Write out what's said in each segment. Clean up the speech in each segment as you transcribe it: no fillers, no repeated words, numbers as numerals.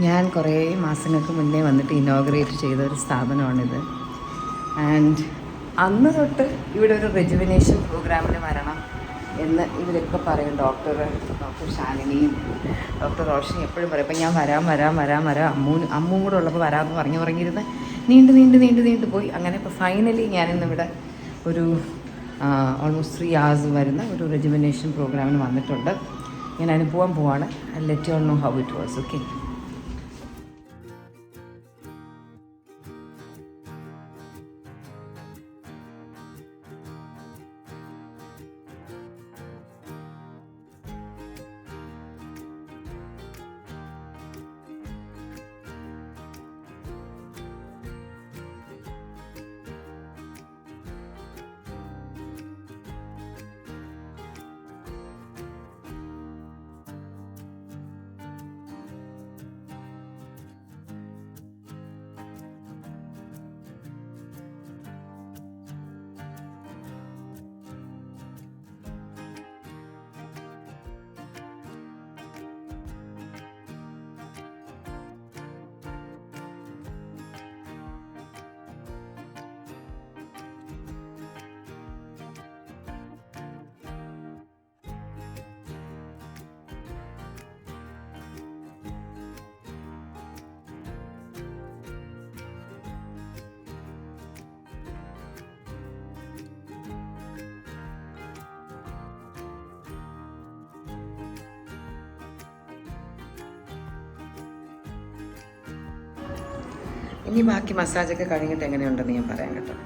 ഞാൻ കുറേ മാസങ്ങൾക്ക് മുന്നേ വന്നിട്ട് ഇനോഗ്രേറ്റ് ചെയ്ത ഒരു സ്ഥാപനമാണിത്. ആൻഡ് അന്ന് തൊട്ട് ഇവിടെ ഒരു റെജുവിനേഷൻ പ്രോഗ്രാമിന് വരണം എന്ന് ഇവരൊക്കെ പറയും. ഡോക്ടർ ഷാലിനിയും ഡോക്ടർ റോഷനി എപ്പോഴും പറയും. അപ്പം ഞാൻ വരാം അമ്മും കൂടെ ഉള്ളപ്പോൾ വരാമെന്ന് പറഞ്ഞിരുന്ന് നീണ്ടു പോയി. അങ്ങനെ ഇപ്പോൾ ഫൈനലി ഞാനിന്നിവിടെ ഒരു ഓൾമോസ്റ്റ് 3 hours വരുന്ന ഒരു റെജുവിനേഷൻ പ്രോഗ്രാമിന് വന്നിട്ടുണ്ട്. ഞാൻ അനുഭവം പോവാണ്. I let you all know how it was. Okay. ഇനി ബാക്കി മസാജൊക്കെ കഴിഞ്ഞിട്ട് എങ്ങനെയുണ്ടെന്ന് ഞാൻ പറയാം കേട്ടോ.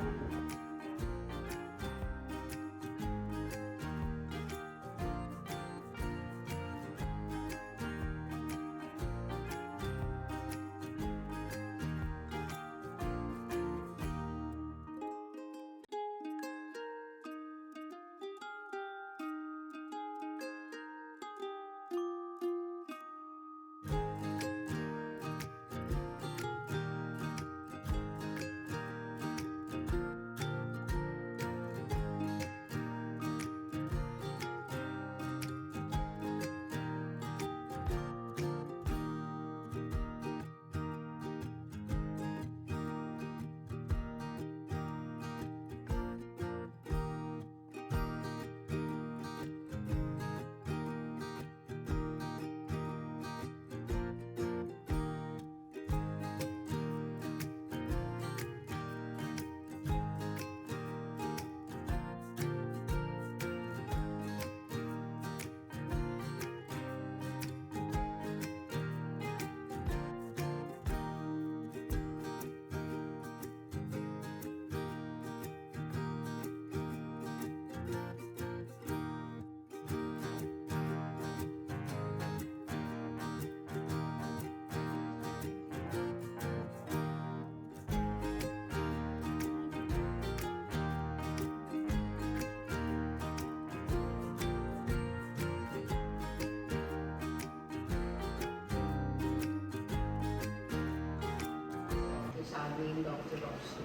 Dr. Roshni.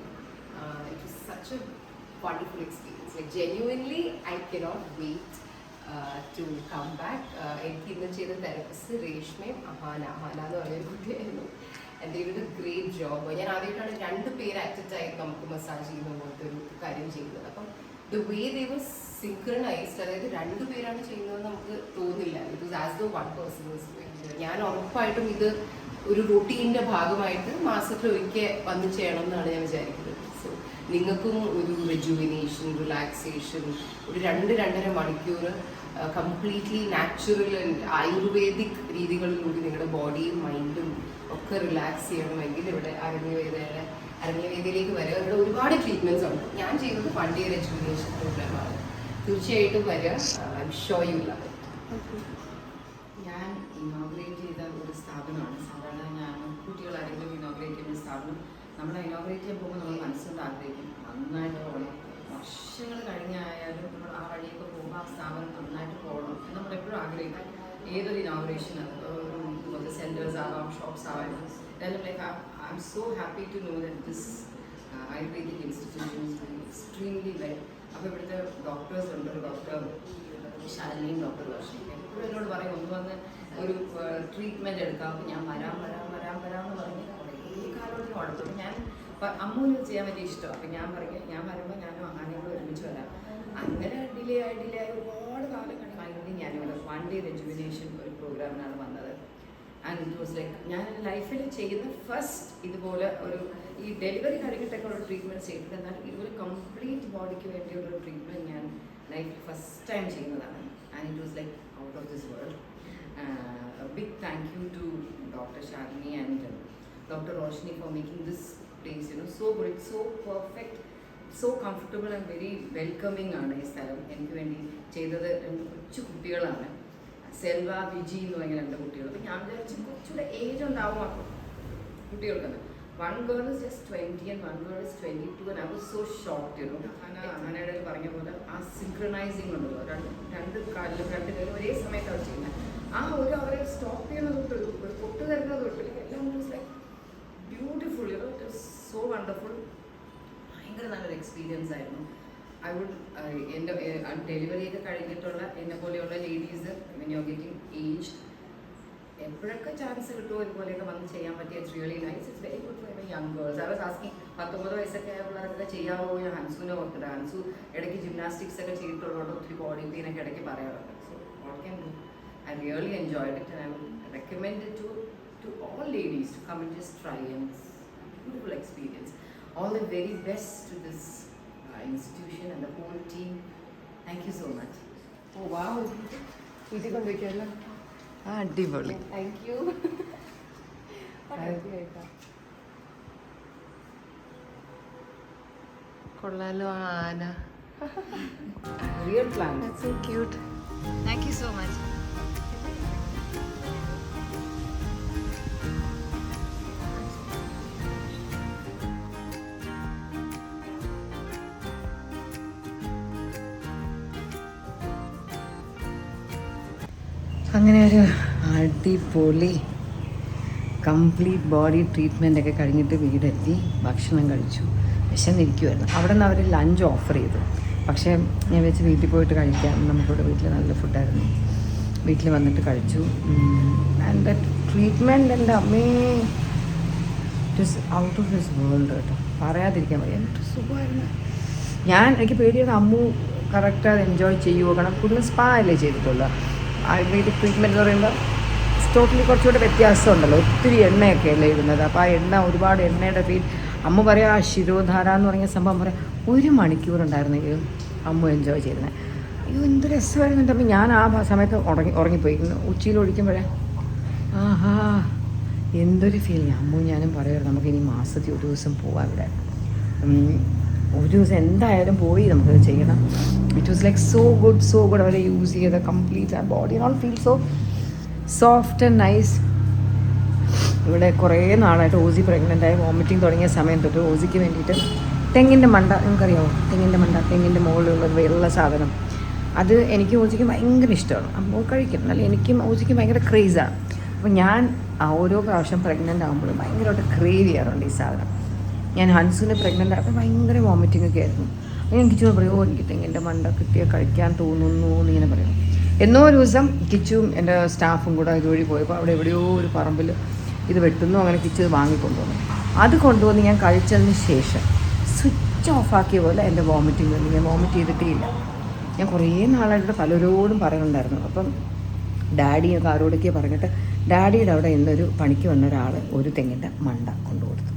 It was such a wonderful experience. Like genuinely, I cannot wait to come back. എനിക്ക് ഇന്ന് ചെയ്ത തെറപ്പിസ്റ്റ് രേഷ്മയും അഹാന എന്ന് പറയുന്ന കുട്ടിയായിരുന്നു. And they did a great job. ഞാൻ ആദ്യമായിട്ടാണ് 2 പേര് അറ്ററ്റായിട്ട് നമുക്ക് മസാജ് ചെയ്യുന്ന പോലത്തെ ഒരു കാര്യം ചെയ്യുന്നത്. അപ്പം the way they were synchronized, അതായത് 2 പേരാണ് ചെയ്യുന്നതെന്ന് നമുക്ക് തോന്നില്ല. It was as though one person was doing it. ഞാൻ ഉറപ്പായിട്ടും ഇത് ഒരു റൂട്ടീൻ്റെ ഭാഗമായിട്ട് മാസത്തിലൊരിക്കൽ വന്ന് ചെയ്യണം എന്നാണ് ഞാൻ വിചാരിക്കുന്നത്. സോ നിങ്ങൾക്കും ഒരു റെജുവിനേഷൻ, റിലാക്സേഷൻ, ഒരു 2-2.5 മണിക്കൂർ കംപ്ലീറ്റ്ലി നാച്ചുറൽ ആൻഡ് ആയുർവേദിക് രീതികളിലൂടെ നിങ്ങളുടെ ബോഡിയും മൈൻഡും ഒക്കെ റിലാക്സ് ചെയ്യണമെങ്കിൽ ഇവിടെ അരണ്യവേദിയിലേക്ക് വരിക. ഇവിടെ ഒരുപാട് ട്രീറ്റ്മെൻറ്റ്സ് ഉണ്ട്. ഞാൻ ചെയ്യുന്നത് 1 day റെജുവിനേഷൻ പ്രോഗ്രാമാണ്. തീർച്ചയായിട്ടും വരിക. I am sure you love it. ഞാൻ ഇനോഗ്രേറ്റ് ചെയ്ത ഒരു സ്ഥാപനമാണ്. സാധാരണ ഞാൻ കുട്ടികളാരെങ്കിലും ഇനോഗ്രേറ്റ് ചെയ്യുന്ന സ്ഥാപനം നമ്മൾ ഇനോഗ്രേറ്റ് ചെയ്യാൻ പോകുമ്പോൾ നമ്മൾ മനസ്സുകൊണ്ട് ആഗ്രഹിക്കും നന്നായിട്ട് പോകണം. വർഷങ്ങൾ കഴിഞ്ഞായാലും നമ്മൾ ആ വഴിയൊക്കെ പോകുമ്പോൾ ആ സ്ഥാപനം നന്നായിട്ട് പോകണം എന്ന് നമ്മൾ എപ്പോഴും ആഗ്രഹിക്കും. ഏതൊരു ഇനോഗ്രേഷൻ അത് സെൻറ്റേഴ്സ് ആവാം, ഷോപ്സ് ആവാം. Like I am so happy to know that this ayurvedic institution is doing extremely well. അപ്പോൾ ഇവിടുത്തെ ഡോക്ടേഴ്സ് ഉണ്ട്. ഡോക്ടർ ഷാലിനിയും ഡോക്ടർ റോഷനിയും എപ്പോഴും എന്നോട് പറയും ഒന്ന് വന്ന് ഒരു ട്രീറ്റ്മെൻറ്റ് എടുക്കാം. അപ്പോൾ ഞാൻ വരാം വരാമെന്ന് പറഞ്ഞ് കുറേ കാലത്തോട്ട് കുഴപ്പമില്ല. ഞാൻ അമ്മൂന് ചെയ്യാൻ വലിയ ഇഷ്ടമാണ്. അപ്പം ഞാൻ പറയും ഞാൻ വരുമ്പോൾ ഞാനും ആനയോട് ഒരുമിച്ച് വരാം. അങ്ങനെ ഡിലേ ആയി ഒരുപാട് കാലം കഴിഞ്ഞ് ഫൈനലി ഞാനിവിടെ 1 day rejuvenation ഒരു പ്രോഗ്രാമിനാണ് വന്നത്. ആൻഡ് ഇറ്റ് വാസ് ലൈക്ക് ഞാൻ ലൈഫിൽ ചെയ്യുന്ന ഫസ്റ്റ് ഇതുപോലെ ഒരു ഈ ഡെലിവറി കഴിഞ്ഞിട്ടൊക്കെ ഉള്ള ട്രീറ്റ്മെൻറ്റ് ചെയ്തിട്ട്, എന്നാൽ ഇതുപോലെ കംപ്ലീറ്റ് ബോഡിക്ക് വേണ്ടിയുള്ള ട്രീറ്റ്മെൻറ്റ് ഞാൻ ലൈഫിൽ ഫസ്റ്റ് ടൈം ചെയ്യുന്നതാണ്. And it was like out of this world. A big thank you to Dr. Shalini and Dr. Roshni for making this place, so good, so perfect, so comfortable and very welcoming ആണ് ഈ സ്ഥലം. എനിക്ക് വേണ്ടി ചെയ്തത് 2 കൊച്ചു കുട്ടികളാണ്, സെൽവ, വിജി എന്ന് പറഞ്ഞ 2 കുട്ടികൾ. അപ്പം ഞാൻ വിചാരിച്ചു കുറച്ചുകൂടെ ഏജ് ഉണ്ടാവും ആ കുട്ടികൾക്കെന്ന്. One girl is just 20 and one girl is 22 and I was so shocked, അങ്ങനെയുടെ പറഞ്ഞ പോലെ ആ സിൻക്രണൈസിങ് ഉണ്ടല്ലോ, രണ്ട് കാലിലും 2 പേരും ഒരേ സമയത്ത് അവർ ചെയ്യുന്നത്. ആ ഒരു അവരെ സ്റ്റോപ്പ് ചെയ്യുന്നത് തൊട്ട് ഒരു പൊട്ട് തരുന്നത് തൊട്ട് എല്ലാം like beautiful, it was so wonderful. ഭയങ്കര നല്ലൊരു എക്സ്പീരിയൻസ് ആയിരുന്നു. ഐ വുഡ് എൻ്റെ ഡെലിവറിയൊക്കെ കഴിഞ്ഞിട്ടുള്ള എന്നെ പോലെയുള്ള ladies, when you are getting age, എപ്പോഴൊക്കെ ചാൻസ് കിട്ടുമോ ഇതുപോലെയൊക്കെ വന്ന് ചെയ്യാൻ പറ്റിയ it's really nice. It's very good for young girls. I was asking 19 വയസ്സൊക്കെ ആയ പിള്ളേരൊക്കെ ചെയ്യാവോ? ഞാൻ ഹൻസുവിനെ ഓർത്തിട്ട്, ഹൻസു ഇടയ്ക്ക് ജിംനാസ്റ്റിക്സ് ഒക്കെ ചെയ്തിട്ടുള്ളതുകൊണ്ട് ഒത്തിരി ബോഡി പെയിനൊക്കെ ഇടയ്ക്ക് പറയാറുണ്ട്. So what can do? I really enjoyed it and I would recommend it to all ladies to come and just try, and it's a beautiful experience. All the very best to this institution and the whole team. Thank you so much. Oh wow, വീട്ടിൽ കൊണ്ടുപോയിക്കല്ലോ. അടിപൊളി. Thank you. കൊള്ളാലോ ആന. Real plant. That's so cute. Thank you so much. അങ്ങനെ ഒരു അടിപൊളി complete body treatment ഒക്കെ കഴിഞ്ഞിട്ട് വീടെത്തി, ഭക്ഷണം കഴിച്ചു, വിശന്നിരിക്കുമായിരുന്നു. അവിടെ നിന്ന് അവർ ലഞ്ച് ഓഫർ ചെയ്തു. പക്ഷേ ഞാൻ വെച്ച് വീട്ടിൽ പോയിട്ട് കഴിക്കാം, നമുക്കിവിടെ വീട്ടിൽ നല്ല ഫുഡായിരുന്നു. വീട്ടിൽ വന്നിട്ട് കഴിച്ചു. ആൻഡ് ദറ്റ് ട്രീറ്റ്മെൻറ്റ് എൻ്റെ അമ്മേ it is out of this world കേട്ടോ, പറയാതിരിക്കാൻ വയ്യ. എന്നിട്ട് സുഖമായിരുന്നു. എനിക്ക് പേടിയാണ് അമ്മു കറക്റ്റ് അത് എൻജോയ് ചെയ്യുമോ, കാരണം കൂടുതൽ സ്പാ അല്ലേ ചെയ്തിട്ടുള്ളൂ. ആയുർവേദിക് ട്രീറ്റ്മെൻറ്റ് എന്ന് പറയുമ്പോൾ ടോട്ടലി കുറച്ചുകൂടെ വ്യത്യാസമുണ്ടല്ലോ, ഒത്തിരി എണ്ണയൊക്കെ അല്ലേ ഇടുന്നത്. അപ്പോൾ ആ എണ്ണ, ഒരുപാട് എണ്ണയുടെ ഫീൽ. അമ്മ പറയാം ആ ശിരോധാര എന്ന് പറഞ്ഞ സംഭവം പറയാം 1 മണിക്കൂറുണ്ടായിരുന്നെങ്കിലും അമ്മ എൻജോയ് ചെയ്തത്. അയ്യോ എന്ത് രസമായിരുന്നു എൻ്റെ അമ്മ. ഞാൻ ആ സമയത്ത് ഉറങ്ങിപ്പോയി. ഉച്ചയിൽ ഒഴിക്കുമ്പോഴേ ആഹാ എന്തൊരു ഫീലിങ്. അമ്മ ഞാനും പറയുമായിരുന്നു നമുക്കിനി മാസത്തിൽ ഒരു ദിവസം പോവാം ഇവിടെ, ഒരു ദിവസം എന്തായാലും പോയി നമുക്കത് ചെയ്യണം. It was like so good. അവരെ യൂസ് ചെയ്ത കംപ്ലീറ്റ് ആ body all feel so soft and nice. ഇവിടെ കുറേ നാളായിട്ട് ഓസി പ്രഗ്നൻ്റായി വോമിറ്റിംഗ് തുടങ്ങിയ സമയം തൊട്ട് ഓസിക്ക് വേണ്ടിയിട്ട് തെങ്ങിൻ്റെ മണ്ട, നിങ്ങൾക്കറിയാമോ തെങ്ങിൻ്റെ മുകളിലുള്ള വെള്ള സാധനം, അത് എനിക്ക് ഓസിക്ക് ഭയങ്കര ഇഷ്ടമാണ്. അപ്പോൾ കഴിക്കും, എന്നാലും എനിക്കും ഓസിക്ക് ഭയങ്കര ക്രേസാണ്. അപ്പോൾ ഞാൻ ഓരോ പ്രാവശ്യം പ്രഗ്നൻ്റ് ആകുമ്പോൾ ഭയങ്കരമായിട്ട് ക്രേവ് ചെയ്യാറുണ്ട് ഈ സാധനം. ഞാൻ ഹൻസുവിനെ പ്രഗ്നൻ്റ് ആയപ്പോൾ ഭയങ്കര വോമിറ്റിംഗ് ഒക്കെ ആയിരുന്നു. അപ്പോൾ ഞാൻ കിച്ചുവിനെ പറയുമോ എനിക്ക് തെങ്ങിൻ്റെ മണ്ട കിട്ടിയാൽ കഴിക്കാൻ തോന്നുന്നു എന്നിങ്ങനെ പറയും. എന്നോ ഒരു ദിവസം കിച്ചുവും എൻ്റെ സ്റ്റാഫും കൂടെ ഇതുവഴി പോയപ്പോൾ അവിടെ എവിടെയോ ഒരു പറമ്പിൽ ഇത് വെട്ടുന്നു. അങ്ങനെ കിച്ചു വാങ്ങിക്കൊണ്ടുവന്നു. അത് കൊണ്ടുവന്ന് ഞാൻ കഴിച്ചതിന് ശേഷം സ്വിച്ച് ഓഫാക്കിയ പോലെ എൻ്റെ വോമിറ്റിംഗ് വന്നു. ഞാൻ വോമിറ്റ് ചെയ്തിട്ടേ ഇല്ല. ഞാൻ കുറേ നാളായിട്ട് പലരോടും പറയുന്നുണ്ടായിരുന്നു. അപ്പം ഡാഡിയൊക്കെ ആരോടൊക്കെ പറഞ്ഞിട്ട് ഡാഡിയുടെ അവിടെ ഇന്നൊരു പണിക്ക് വന്ന ഒരാൾ ഒരു തെങ്ങിൻ്റെ മണ്ട കൊണ്ടുകൊടുത്തു.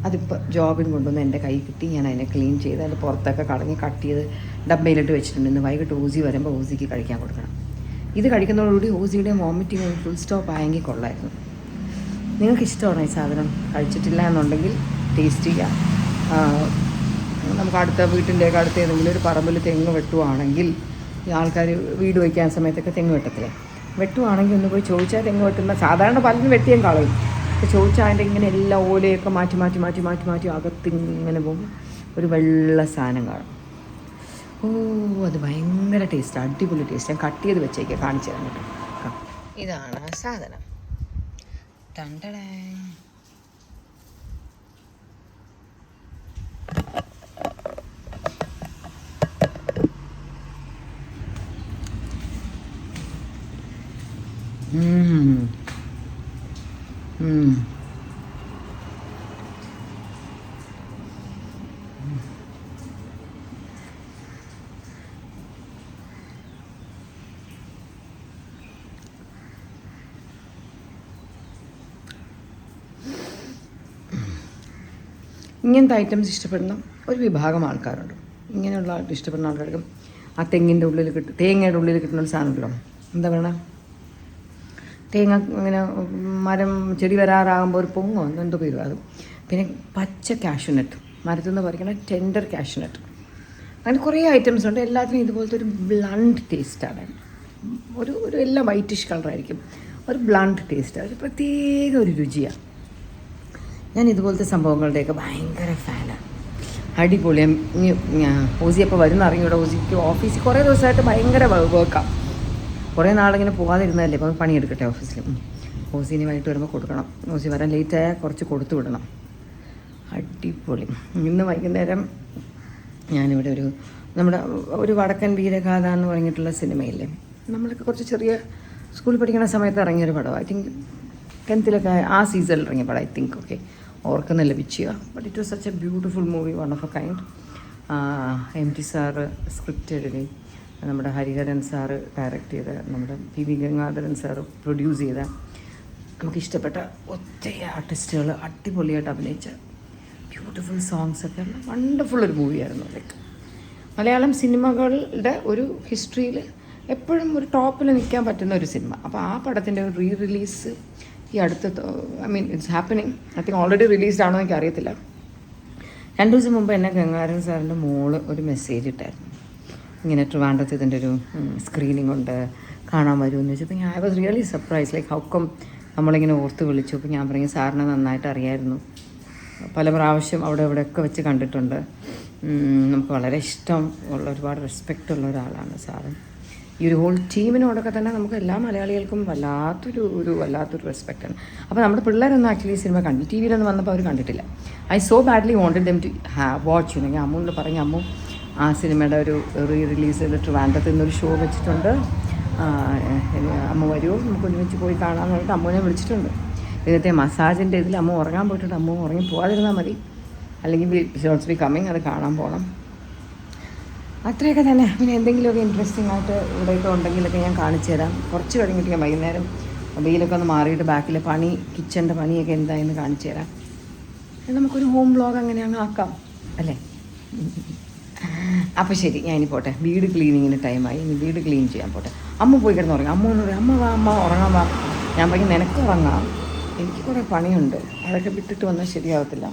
അതിപ്പോൾ ജോബിന് കൊണ്ടുവന്ന് എൻ്റെ കൈ കിട്ടി. ഞാൻ അതിനെ ക്ലീൻ ചെയ്ത് അതിൻ്റെ പുറത്തൊക്കെ കളഞ്ഞ് കട്ട് ചെയ്ത് ഡബ്ബയിലിട്ട് വെച്ചിട്ടുണ്ട്. ഇന്ന് വൈകിട്ട് ഓസി വരുമ്പോൾ ഓസിക്ക് കഴിക്കാൻ കൊടുക്കണം. ഇത് കഴിക്കുന്നതോടുകൂടി ഓസിയുടെ വോമിറ്റിംഗ് ഫുൾ സ്റ്റോപ്പ് ആയെങ്കിൽ കൊള്ളായിരുന്നു. നിങ്ങൾക്ക് ഇഷ്ടമാണോ ഈ സാധനം? കഴിച്ചിട്ടില്ല എന്നുണ്ടെങ്കിൽ ടേസ്റ്റ് ചെയ്യാം. നമുക്ക് അടുത്ത വീട്ടിൻ്റെയൊക്കെ അടുത്ത് ഏതെങ്കിലും ഒരു പറമ്പിൽ തെങ്ങ് വെട്ടുവാണെങ്കിൽ, ഈ ആൾക്കാർ വീട് വയ്ക്കാൻ സമയത്തൊക്കെ തെങ്ങ് വെട്ടത്തില്ലേ, വെട്ടുവാണെങ്കിൽ ഒന്ന് പോയി ചോദിച്ചാൽ തെങ്ങ് വെട്ടുന്ന സാധാരണ പലരും വെട്ടിയും കളയും. അപ്പോൾ ചോദിച്ചാൽ അതിൻ്റെ ഇങ്ങനെ എല്ലാ ഓലയൊക്കെ മാറ്റി അകത്തിങ്ങനെ പോകും, ഒരു വെള്ള സാധനം കാണും. അത് ഭയങ്കര ടേസ്റ്റ്, അടിപൊളി ടേസ്റ്റ്. ഞാൻ കട്ട് ചെയ്ത് വെച്ചേക്കാം, കാണിച്ചു തരാൻ കേട്ടോ. ഇതാണ് ആ സാധനം. ടണ്ടടേ. ഇങ്ങനത്തെ ഐറ്റംസ് ഇഷ്ടപ്പെടുന്ന ഒരു വിഭാഗം ആൾക്കാരുണ്ട്. ഇങ്ങനെയുള്ള ഇഷ്ടപ്പെടുന്ന ആൾക്കാർക്ക് ആ തേങ്ങയുടെ ഉള്ളിൽ കിട്ടുന്ന ഒരു സാധനമല്ലോ, എന്താ പറയണ, തേങ്ങ ഇങ്ങനെ മരം ചെടി വരാറാകുമ്പോൾ ഒരു പൊങ്ങോ എന്തോ പേരും അത്. പിന്നെ പച്ച കാഷ്യൂനട്ട്, മരത്തിൽ നിന്ന് പറിക്കണ ടെൻഡർ കാഷ്യൂനട്ട്, അങ്ങനെ കുറേ ഐറ്റംസ് ഉണ്ട്. എല്ലാത്തിനും ഇതുപോലത്തെ ഒരു ബ്ലണ്ട് ടേസ്റ്റാണ്. ഒരു എല്ലാം വൈറ്റിഷ് കളറായിരിക്കും, ഒരു ബ്ലണ്ട് ടേസ്റ്റാണ്, ഒരു പ്രത്യേക ഒരു രുചിയാണ്. ഞാൻ ഇതുപോലത്തെ സംഭവങ്ങളുടെയൊക്കെ ഭയങ്കര ഫാനാണ്. അടിപൊളിയാണ്. ഇനി ഓസി അപ്പോൾ വരുന്ന അറിഞ്ഞൂടെ. ഓസിക്ക് ഓഫീസിൽ കുറേ ദിവസമായിട്ട് ഭയങ്കര വർക്കാണ്. കുറേ നാളിങ്ങനെ പോകാതിരുന്നതല്ലേ, അപ്പോൾ പണിയെടുക്കട്ടെ ഓഫീസിൽ. ഓസിന് വൈകിട്ട് വരുമ്പോൾ കൊടുക്കണം. ഓസി വരാൻ ലേറ്റായാൽ കുറച്ച് കൊടുത്തു വിടണം. അടിപൊളി. ഇന്ന് വൈകുന്നേരം ഞാനിവിടെ നമ്മുടെ ഒരു വടക്കൻ വീരഗാഥ എന്ന് പറഞ്ഞിട്ടുള്ള സിനിമയില്ലേ, നമ്മളൊക്കെ കുറച്ച് ചെറിയ സ്കൂളിൽ പഠിക്കുന്ന സമയത്ത് ഇറങ്ങിയൊരു പടം. ഐ തിങ്ക് 10th ആ സീസണിൽ ഇറങ്ങിയ പടം. ഐ തിങ്ക് ഓക്കെ ഓർക്കുന്നില്ല വിച്ചുക. But it was such a beautiful movie, one of a kind. MT സാറ് സ്ക്രിപ്റ്റ് എഴുതി, നമ്മുടെ ഹരിഹരൻ സാറ് ഡയറക്റ്റ് ചെയ്ത, നമ്മുടെ PV ഗംഗാധരൻ സാറ് പ്രൊഡ്യൂസ് ചെയ്ത, നമുക്കിഷ്ടപ്പെട്ട ഒത്തിരി ആർട്ടിസ്റ്റുകൾ അടിപൊളിയായിട്ട് അഭിനയിച്ച ബ്യൂട്ടിഫുൾ സോങ്സൊക്കെ ഉള്ള വണ്ടർഫുൾ ഒരു മൂവിയായിരുന്നു. ലൈക്ക് മലയാളം സിനിമകളുടെ ഒരു ഹിസ്റ്ററിയിൽ എപ്പോഴും ഒരു ടോപ്പിൽ നിൽക്കാൻ പറ്റുന്ന ഒരു സിനിമ. അപ്പോൾ ആ പടത്തിൻ്റെ ഒരു റിലീസ് ഈ അടുത്ത, I mean it's happening. I think already released ആണോ എനിക്ക് അറിയത്തില്ല. 2 ദിവസം മുമ്പ് എന്നെ ഗംഗാധരൻ സാറിൻ്റെ മോള് ഒരു മെസ്സേജ് ഇട്ടായിരുന്നു, ഇങ്ങനെ ട്രിവാൻഡ്രത്ത് ഇതിൻ്റെ ഒരു സ്ക്രീനിങ് ഉണ്ട്, കാണാൻ വരുമെന്ന് വെച്ചപ്പോൾ I was really surprise. Like ഹൗക്കം നമ്മളിങ്ങനെ ഓർത്ത് വിളിച്ചു. അപ്പോൾ ഞാൻ പറഞ്ഞു സാറിനെ നന്നായിട്ട് അറിയായിരുന്നു, പല പ്രാവശ്യം അവിടെ ഇവിടെയൊക്കെ വെച്ച് കണ്ടിട്ടുണ്ട്, നമുക്ക് വളരെ ഇഷ്ടം ഉള്ള, ഒരുപാട് റെസ്പെക്റ്റ് ഉള്ള ഒരാളാണ് സാറ്. ഈ ഒരു ഹോൾ ടീമിനോടൊക്കെ തന്നെ നമുക്ക് എല്ലാ മലയാളികൾക്കും വല്ലാത്തൊരു റെസ്പെക്റ്റാണ്. അപ്പോൾ നമ്മുടെ പിള്ളേരൊന്നും ആക്ച്വലി സിനിമ കണ്ടില്ല, TV വിലൊന്നും വന്നപ്പോൾ അവർ കണ്ടിട്ടില്ല. I so badly wanted them to watch. ഞാൻ അമ്മൂനോട് പറഞ്ഞ അമ്മു ആ സിനിമയുടെ ഒരു റിലീസ് ചെയ്തിട്ട് ട്രിവാൻഡ്രത്ത് നിന്നൊരു ഷോ വെച്ചിട്ടുണ്ട്, അമ്മ വരുമോ നമുക്ക് ഒരുമിച്ച് പോയി കാണാമെന്ന് പറഞ്ഞിട്ട് അമ്മൂനെ വിളിച്ചിട്ടുണ്ട്. ഇന്നത്തെ മസാജിൻ്റെ ഇതിൽ അമ്മ ഉറങ്ങാൻ പോയിട്ടുണ്ട്. അമ്മ ഉറങ്ങി പോകാതിരുന്നാൽ മതി, അല്ലെങ്കിൽ ഷോട്ട്സ് ബി കമ്മിങ്, അത് കാണാൻ പോകണം. അത്രയൊക്കെ തന്നെ. പിന്നെ എന്തെങ്കിലുമൊക്കെ ഇൻട്രസ്റ്റിംഗ് ആയിട്ട് ഇവിടെയൊക്കെ ഉണ്ടെങ്കിലൊക്കെ ഞാൻ കാണിച്ചു തരാം. കുറച്ച് കഴിഞ്ഞിട്ട് ഞാൻ വൈകുന്നേരം വെയിലൊക്കെ ഒന്ന് മാറിയിട്ട് ബാക്കിലെ പണി, കിച്ചൻ്റെ പണിയൊക്കെ എന്തായെന്ന് കാണിച്ചു തരാം. നമുക്കൊരു ഹോം വ്ളോഗ് അങ്ങനെ അങ്ങ് ആക്കാം അല്ലേ. അപ്പോൾ ശരി, ഞാനിനി പോട്ടെ. വീട് ക്ലീനിങ്ങിന് ടൈമായി, ഇനി വീട് ക്ലീൻ ചെയ്യാൻ പോട്ടെ. അമ്മ പോയി കിടന്ന് ഉറങ്ങാം. അമ്മ പറയും അമ്മ വാ, അമ്മ ഉറങ്ങാൻ വാ. ഞാൻ പറയും നിനക്ക് ഉറങ്ങാം, എനിക്ക് കുറേ പണിയുണ്ട്, അതൊക്കെ വിട്ടിട്ട് വന്നാൽ ശരിയാവത്തില്ല.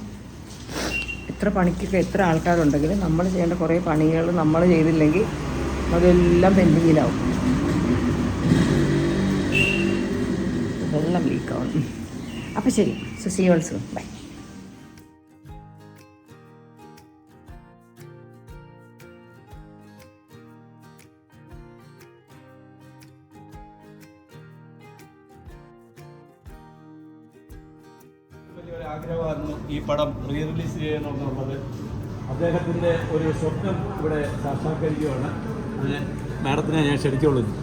എത്ര പണിക്കൊക്കെ എത്ര ആൾക്കാരുണ്ടെങ്കിലും നമ്മൾ ചെയ്യേണ്ട കുറേ പണികൾ നമ്മൾ ചെയ്തില്ലെങ്കിൽ അതെല്ലാം പെൻഡിങ്ങിലാവും, വെള്ളം ലീക്കാവും. അപ്പോൾ ശരി, so see you all soon, bye. വലിയൊരു ആഗ്രഹമായിരുന്നു ഈ പടം റിലീസ് ചെയ്യണമെന്നുള്ളത്. അദ്ദേഹത്തിൻ്റെ ഒരു സ്വപ്നം ഇവിടെ സാക്ഷാത്കരിക്കുകയാണ്. അതിന് മാഡത്തിനെ ഞാൻ ക്ഷണിച്ചുകൊള്ളുന്നു.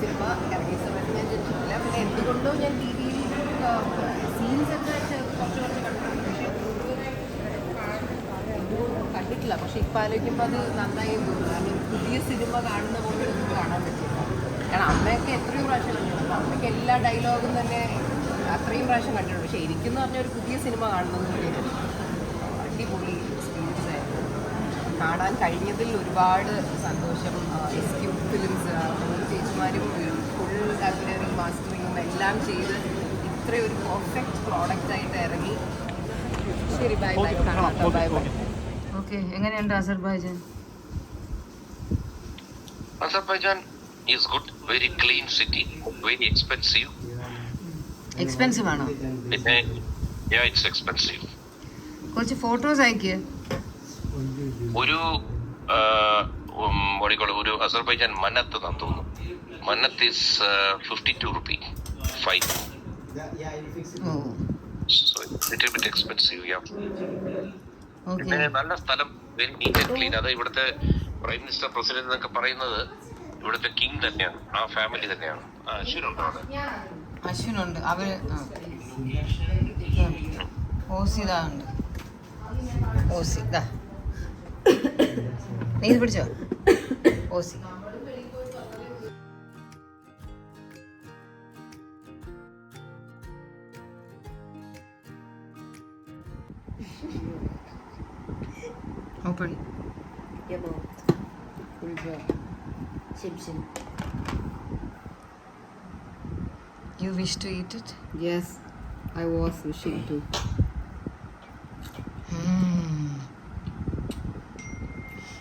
സിനിമ ഇറങ്ങിയ സമയത്ത് ഞാൻ ജനിച്ചിട്ടില്ല. പിന്നെ എന്തുകൊണ്ടോ ഞാൻ TV-യിൽ സീൻസൊക്കെ കുറച്ച് കണ്ടിട്ടുണ്ട്, പക്ഷേ കണ്ടിട്ടില്ല. പക്ഷെ ഇപ്പം ആലോചിക്കുമ്പോൾ അത് നന്നായി തോന്നുന്നു. കാരണം പുതിയ സിനിമ കാണുന്ന പോലെ നമുക്ക് കാണാൻ പറ്റില്ല. കാരണം അമ്മയൊക്കെ എത്രയോ പ്രാവശ്യം കണ്ടിട്ടുണ്ട്. അപ്പോൾ അമ്മയ്ക്ക് എല്ലാ ഡയലോഗും തന്നെ അത്രയും പ്രാവശ്യം കണ്ടിട്ടുണ്ട്. പക്ഷേ എനിക്കെന്ന് പറഞ്ഞാൽ ഒരു പുതിയ സിനിമ കാണുന്നത് പോലെ അടിപൊളി എക്സ്പീരിയൻസ് ആയിരുന്നു. കാണാൻ കഴിഞ്ഞതിൽ ഒരുപാട് സന്തോഷം. SQ ഫിലിംസ് മൂന്ന് ചേച്ചിമാരും ഫുൾ ഡബിങ്ങും മാസ്റ്ററിങ്ങും എല്ലാം ചെയ്ത് ഇത്രയൊരു പെർഫെക്റ്റ് പ്രോഡക്റ്റായിട്ട് ഇറങ്ങി. ശരി, ബൈ ബൈ. കാണാം, ബൈ ബൈ. ഓക്കെ, എങ്ങനെയുണ്ട് Azerbaijan? Azerbaijan is good, very clean city, very expensive. Expensive ആണോ? Yeah, it's expensive. കുറച്ച് ഫോട്ടോസ് അയക്കുക. ഒരു ഒരു അസർബൈജാൻ മന്നത്ത് തോന്നുന്നു. Manat is 52 rupee fine. ഓ, So it's a little bit expensive, yeah. Okay. പിന്നെ നല്ല സ്ഥലം, വെരി നീറ്റ് ആൻഡ് ക്ലീൻ. അത് ഇവിടുത്തെ പ്രൈം മിനിസ്റ്റർ, പ്രസിഡന്റ് എന്നൊക്കെ പറയുന്നത് ഇവിടുത്തെ കിങ് തന്നെയാണ്, ആ ഫാമിലി തന്നെയാണ്. അശ്വിനുണ്ടോ അവിടെ? അശ്വിനുണ്ട്, അവര് ഓസിദാ ഉണ്ട്. ഓസിദാ നീ ഇത് പിടിച്ചോ Aussie. Open. Your mouth. Full job. Shim shim. You wish to eat it? Yes, I was wishing to.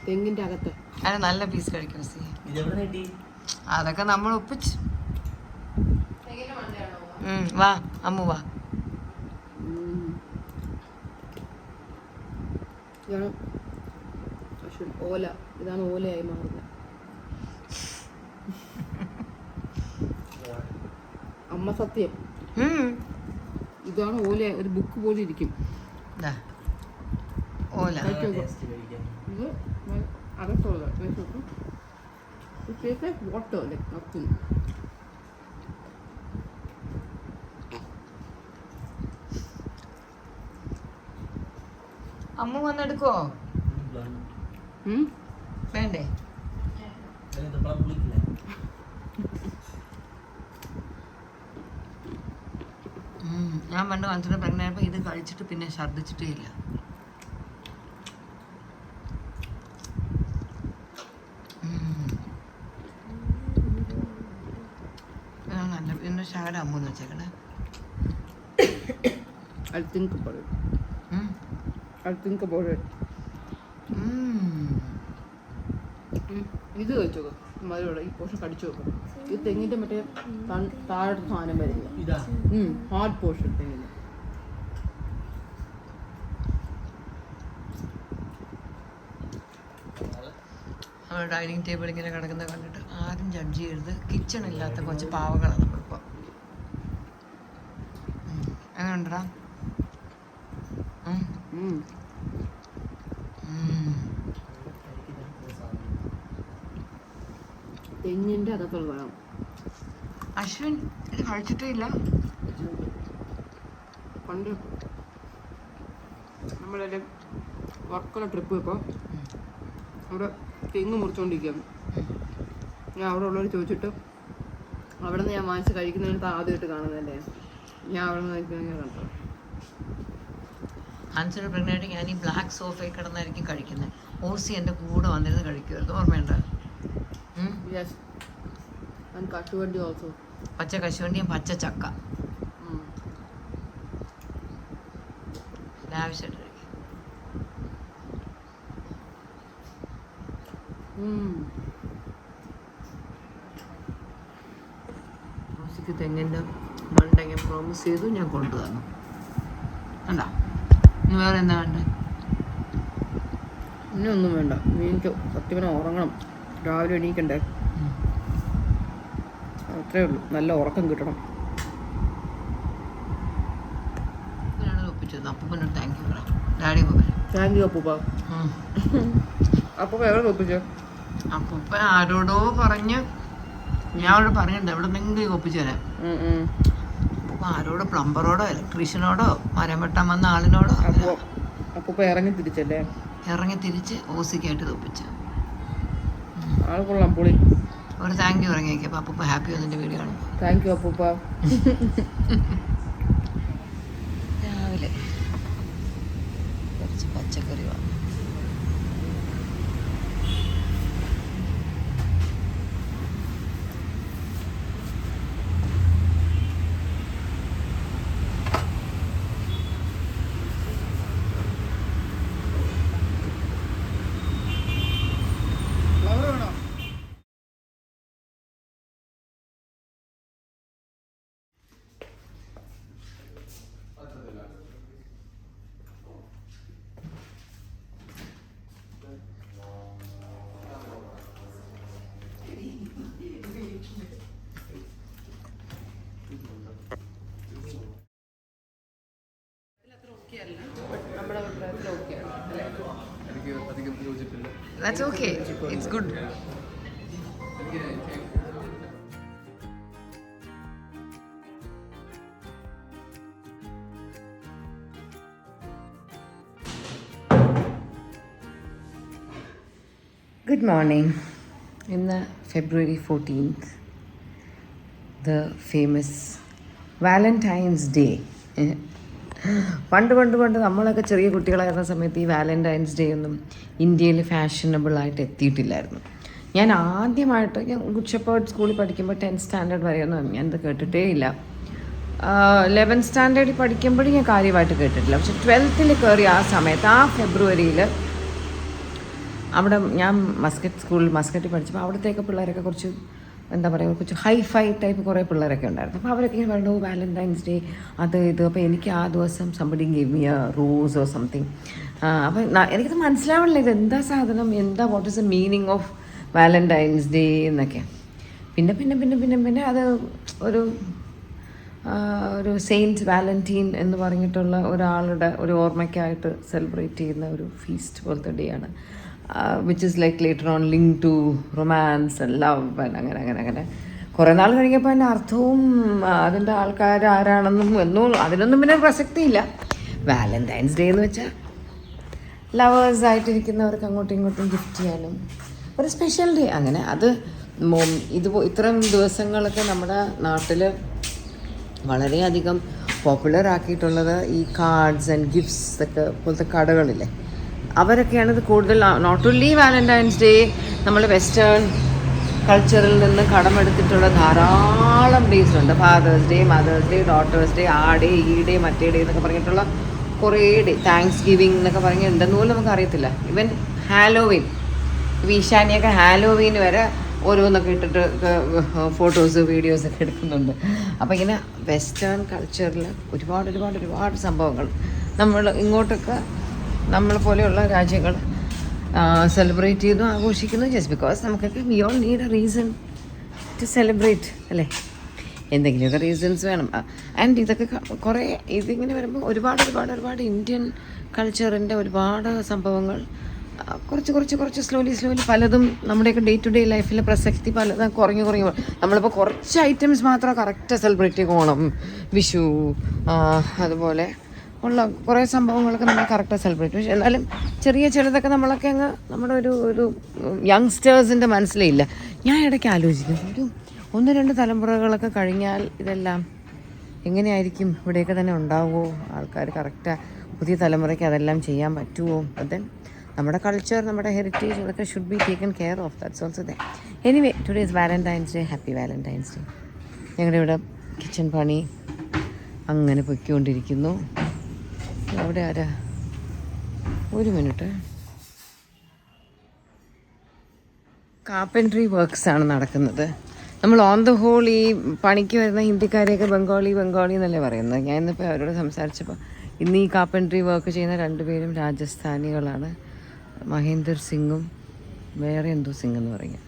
തെങ്ങിൻ്റെ അകത്ത് അത് നല്ല പീസ് കഴിക്കും സി. അതൊക്കെ നമ്മൾ ഒപ്പിച്ച്. വാ അമ്മു വാ. ഇതാണ് ഓല. ഇതാണ് ഓലയായി മാറുന്നത്. അമ്മ സത്യം, ഇതാണ് ഓല. ഒരു ബുക്ക് പോലെ ഇരിക്കും. ഓല ഇത് അകത്തുള്ള വാട്ടർ ലൈക്ക് നത്തിങ്. അമ്മ വന്നെടുക്കോ? വേണ്ടേ? ഞാൻ പണ്ട് മനസ്സിനെ പ്രഗ്നൻ്റ് ഇത് കഴിച്ചിട്ട് പിന്നെ ഛർദ്ദിച്ചിട്ടേ ഇല്ല. നല്ല പിന്നെ ശകലം അമ്മൂന്ന് വെച്ചേക്കണേ. I'll think about it. I'll think about it. ഇത് കഴിച്ചു നോക്കാം. മധുരമുള്ള ഈ പോർഷൻ കടിച്ചു നോക്കാം. ഈ തെങ്ങിൻ്റെ മറ്റേ താഴത്തെ സാധനം വരില്ല. ഹാർഡ് പോർഷൻ തെങ്ങിൻ്റെ. ഡൈനിങ് ടേബിൾ ഇങ്ങനെ കിടക്കുന്ന കണ്ടിട്ട് ആരും ജഡ്ജ് ചെയ്യരുത്. കിച്ചൺ ഇല്ലാത്ത കുറച്ച് പാവങ്ങളാണ് നമ്മളിപ്പോൾ. എങ്ങനെ ഉണ്ടടാ? തെങ്ങിൻ്റെ അകത്തുള്ള വേണം. അശ്വിൻ ഇത് കഴിച്ചിട്ടേ ഇല്ല. പണ്ട് നമ്മളെ വർക്കുള്ള ട്രിപ്പ് ഇപ്പോൾ അവിടെ തെങ്ങ് മുറിച്ചുകൊണ്ടിരിക്കുകയാണ്. ഞാൻ അവിടെ ഉള്ളവർ ചോദിച്ചിട്ട് അവിടെ നിന്ന് ഞാൻ വാങ്ങിച്ച് കഴിക്കുന്നതിനകത്ത് ആദ്യമായിട്ട് കാണുന്നതല്ലേ. ഞാൻ അവിടെ നിന്ന് കഴിക്കുന്നത് കണ്ടോ. അൻസർ പ്രഗ്നൻ്റ് ഞാൻ ഈ ബ്ലാക്ക് സോഫയിൽ കിടന്നായിരിക്കും കഴിക്കുന്നത്. ഓസി എൻ്റെ കൂടെ വന്നിരുന്ന് കഴിക്കുമായിരുന്നു. ഓർമ്മയുണ്ടോ? യെസ്, ആൻഡ് കശുവണ്ടി ഓൾസോ. പച്ച കശുവണ്ടിയും പച്ച ചക്ക ലാവിഷായിട്ട് കഴിക്കും. ഓസിക്ക് തെങ്ങിൻ്റെ മണ്ടങ്ങ പ്രോമിസ് ചെയ്തു, ഞാൻ കൊണ്ടു തന്നു. കണ്ടോ? ഇനി വേറെ എന്താ വേണ്ടേ? ഇനി ഒന്നും വേണ്ട. എനിക്ക് സത്യം ഉറങ്ങണം. രാവിലെ എണീക്കണ്ടേ. അത്രേ ഉള്ളൂ. നല്ല ഉറക്കം കിട്ടണം. ഒപ്പിച്ചത് അപ്പൂപ്പനോട് താങ്ക് യു പറയാം. ഡാഡി അപ്പൂപ്പൻ താങ്ക് യു അപ്പൂപ്പ. അപ്പൂപ്പ എവിടെ ഒപ്പിച്ചോ? അപ്പൂപ്പൻ ആരോടോ പറഞ്ഞ് ഞാൻ അവിടെ പറഞ്ഞിട്ടുണ്ട് എവിടെ നിന്നെങ്കിലും ഒപ്പിച്ചു തരാം. അപ്പൂപ്പ ആരോടോ പ്ലംബറോടോ ഇലക്ട്രീഷ്യനോടോ മരം വെട്ടാൻ വന്ന ആളിനോടോ അപ്പൂപ്പ ഇറങ്ങി തിരിച്ചല്ലേ? ഇറങ്ങി തിരിച്ച് ഓസിക്കായിട്ട് ഒപ്പിച്ചു. ആൾ കൊള്ളാം, പൊളി. ഒരു താങ്ക് യു ഇറങ്ങിയേക്കും. അപ്പം അപ്പൂപ്പ ഹാപ്പി വന്നിൻ്റെ വീഡിയോ കാണുമ്പോൾ. താങ്ക് യു അപ്പൂപ്പ. രാവിലെ കുറച്ച് പച്ചക്കറി വാങ്ങും. That's okay. It's good. Good morning. ഇന്ന് February 14th, the famous Valentine's day. പണ്ട് നമ്മളൊക്കെ ചെറിയ കുട്ടികളായിരുന്ന സമയത്ത് ഈ വാലന്റൈൻസ് ഡേ ഒന്നും ഇന്ത്യയിൽ ഫാഷനബിളായിട്ട് എത്തിയിട്ടില്ലായിരുന്നു. ഞാൻ ഗുഡ് ഷെപ്പേർഡ് സ്കൂളിൽ പഠിക്കുമ്പോൾ 10th സ്റ്റാൻഡേർഡ് വരെയൊന്നും ഞാനത് കേട്ടിട്ടേ ഇല്ല. 11th സ്റ്റാൻഡേർഡിൽ പഠിക്കുമ്പോഴും ഞാൻ കാര്യമായിട്ട് കേട്ടിട്ടില്ല. പക്ഷെ 12th കയറി ആ സമയത്ത്, ആ ഫെബ്രുവരിയിൽ അവിടെ ഞാൻ മസ്കറ്റിൽ പഠിച്ചപ്പോൾ അവിടത്തേക്ക് പിള്ളേരൊക്കെ കുറച്ച് എന്താ പറയുക, കുറച്ച് ഹൈഫൈ ടൈപ്പ് കുറേ പിള്ളേരൊക്കെ ഉണ്ടായിരുന്നു. അപ്പോൾ അവരൊക്കെ ഇങ്ങനെ പറഞ്ഞു വാലന്റൈൻസ് ഡേ അത് ഇത്. അപ്പോൾ എനിക്ക് ആ ദിവസം somebody give me a rose or something. അപ്പോൾ എനിക്കത് മനസ്സിലാവണില്ല, ഇത് എന്താ സാധനം, എന്താ what is the meaning of Valentine's day എന്നൊക്കെ. പിന്നെ അത് ഒരു സെയിൻറ്റ് വാലന്റീൻ എന്ന് പറഞ്ഞിട്ടുള്ള ഒരാളുടെ ഒരു ഓർമ്മയ്ക്കായിട്ട് സെലിബ്രേറ്റ് ചെയ്യുന്ന ഒരു ഫീസ്റ്റ് പോലത്തെ ഡേ ആണ്. Which is like later on link to romance and love and അങ്ങനെ കുറേ നാൾ കഴിഞ്ഞപ്പോൾ അതിൻ്റെ അർത്ഥവും അതിൻ്റെ ആൾക്കാർ ആരാണെന്നും അതിനൊന്നും പിന്നെ പ്രസക്തിയില്ല. വാലന്റൈൻസ് ഡേ എന്ന് വെച്ചാൽ ലവേഴ്സായിട്ടിരിക്കുന്നവർക്ക് അങ്ങോട്ടും ഇങ്ങോട്ടും ഗിഫ്റ്റ് ചെയ്യാനും ഒരു സ്പെഷ്യൽ ഡേ അങ്ങനെ. അത് ഇത്തരം ദിവസങ്ങളൊക്കെ നമ്മുടെ നാട്ടിൽ വളരെയധികം പോപ്പുലർ ആക്കിയിട്ടുള്ളത് ഈ കാർഡ്സ് ആൻഡ് ഗിഫ്റ്റ്സ് ഒക്കെ പോലത്തെ കടകളില്ലേ, അവരൊക്കെയാണ് ഇത് കൂടുതൽ. നോട്ട് ഓൺലി വാലന്റൈൻസ് ഡേ, നമ്മൾ വെസ്റ്റേൺ കൾച്ചറിൽ നിന്ന് കടമെടുത്തിട്ടുള്ള ധാരാളം ഡേയ്സ് ഉണ്ട്. Father's day, mother's day, daughter's day, ആ ഡേ, ഈ ഡേ, മറ്റേ ഡേ എന്നൊക്കെ പറഞ്ഞിട്ടുള്ള കുറേ ഡേ. താങ്ക്സ് ഗിവിങ് എന്നൊക്കെ പറഞ്ഞ് ഉണ്ടെന്ന് പോലും നമുക്ക് അറിയത്തില്ല. ഈവൻ ഹാലോവീൻ, ഈശാനിയൊക്കെ ഹാലോവീൻ വരെ ഓരോന്നൊക്കെ ഇട്ടിട്ട് ഫോട്ടോസ് വീഡിയോസ് ഒക്കെ എടുക്കുന്നുണ്ട്. അപ്പോൾ ഇങ്ങനെ വെസ്റ്റേൺ കൾച്ചറിൽ ഒരുപാട് സംഭവങ്ങൾ നമ്മൾ ഇങ്ങോട്ടൊക്കെ നമ്മളെ പോലെയുള്ള രാജ്യങ്ങൾ സെലിബ്രേറ്റ് ചെയ്യുന്നു, ആഘോഷിക്കുന്നു. ജസ്റ്റ് ബിക്കോസ് നമുക്കൊക്കെ we all need a reason to celebrate അല്ലേ, എന്തെങ്കിലുമൊക്കെ റീസൺസ് വേണം. ആൻഡ് ഇതൊക്കെ കുറേ ഇതിങ്ങനെ വരുമ്പോൾ ഒരുപാട് ഇന്ത്യൻ കൾച്ചറിൻ്റെ ഒരുപാട് സംഭവങ്ങൾ കുറച്ച് സ്ലോലി പലതും നമ്മുടെയൊക്കെ ഡേ ടു ഡേ ലൈഫിൽ പ്രസക്തി പലതും കുറഞ്ഞു നമ്മളിപ്പോൾ കുറച്ച് ഐറ്റംസ് മാത്രം കറക്റ്റ് സെലിബ്രേറ്റ് ചെയ്യും. ഓണം, വിഷു, അതുപോലെ ഉള്ള കുറേ സംഭവങ്ങളൊക്കെ നമ്മൾ കറക്റ്റായി സെലിബ്രേറ്റ് ചെയ്യും. എന്നാലും ചിലതൊക്കെ നമ്മളൊക്കെ അങ്ങ് നമ്മുടെ ഒരു യങ്സ്റ്റേഴ്സിൻ്റെ മനസ്സിലില്ല. ഞാൻ ഇടയ്ക്ക് ആലോചിക്കും, 1-2 തലമുറകളൊക്കെ കഴിഞ്ഞാൽ ഇതെല്ലാം എങ്ങനെയായിരിക്കും, ഇവിടെയൊക്കെ തന്നെ ഉണ്ടാവുമോ ആൾക്കാർ, കറക്റ്റാണ് പുതിയ തലമുറയ്ക്ക് അതെല്ലാം ചെയ്യാൻ പറ്റുമോ? അത് നമ്മുടെ കൾച്ചർ, നമ്മുടെ ഹെറിറ്റേജ്, അതൊക്കെ should be taken care of. That's also they. Anyway, today is Valentine's day. Happy Valentine's day. ഞങ്ങളുടെ ഇവിടെ കിച്ചൺ പണി അങ്ങനെ പൊയ്ക്കൊണ്ടിരിക്കുന്നു. അവിടെ ആരാ? ഒരു മിനിറ്റ്. കാർപ്പൻട്രി വർക്ക്സ് ആണ് നടക്കുന്നത്. നമ്മൾ ഓൺ ദ ഹോൾ ഈ പണിക്ക് വരുന്ന ഹിന്ദിക്കാരെയൊക്കെ ബംഗാളി എന്നല്ലേ പറയുന്നത്. ഞാൻ ഇന്നിപ്പോൾ അവരോട് സംസാരിച്ചപ്പോൾ ഇന്ന് ഈ കാർപ്പൻട്രി വർക്ക് ചെയ്യുന്ന 2 പേരും രാജസ്ഥാനികളാണ്. മഹേന്ദർ സിംഗും വേറെ എന്തോ സിംഗ് എന്ന് പറയും.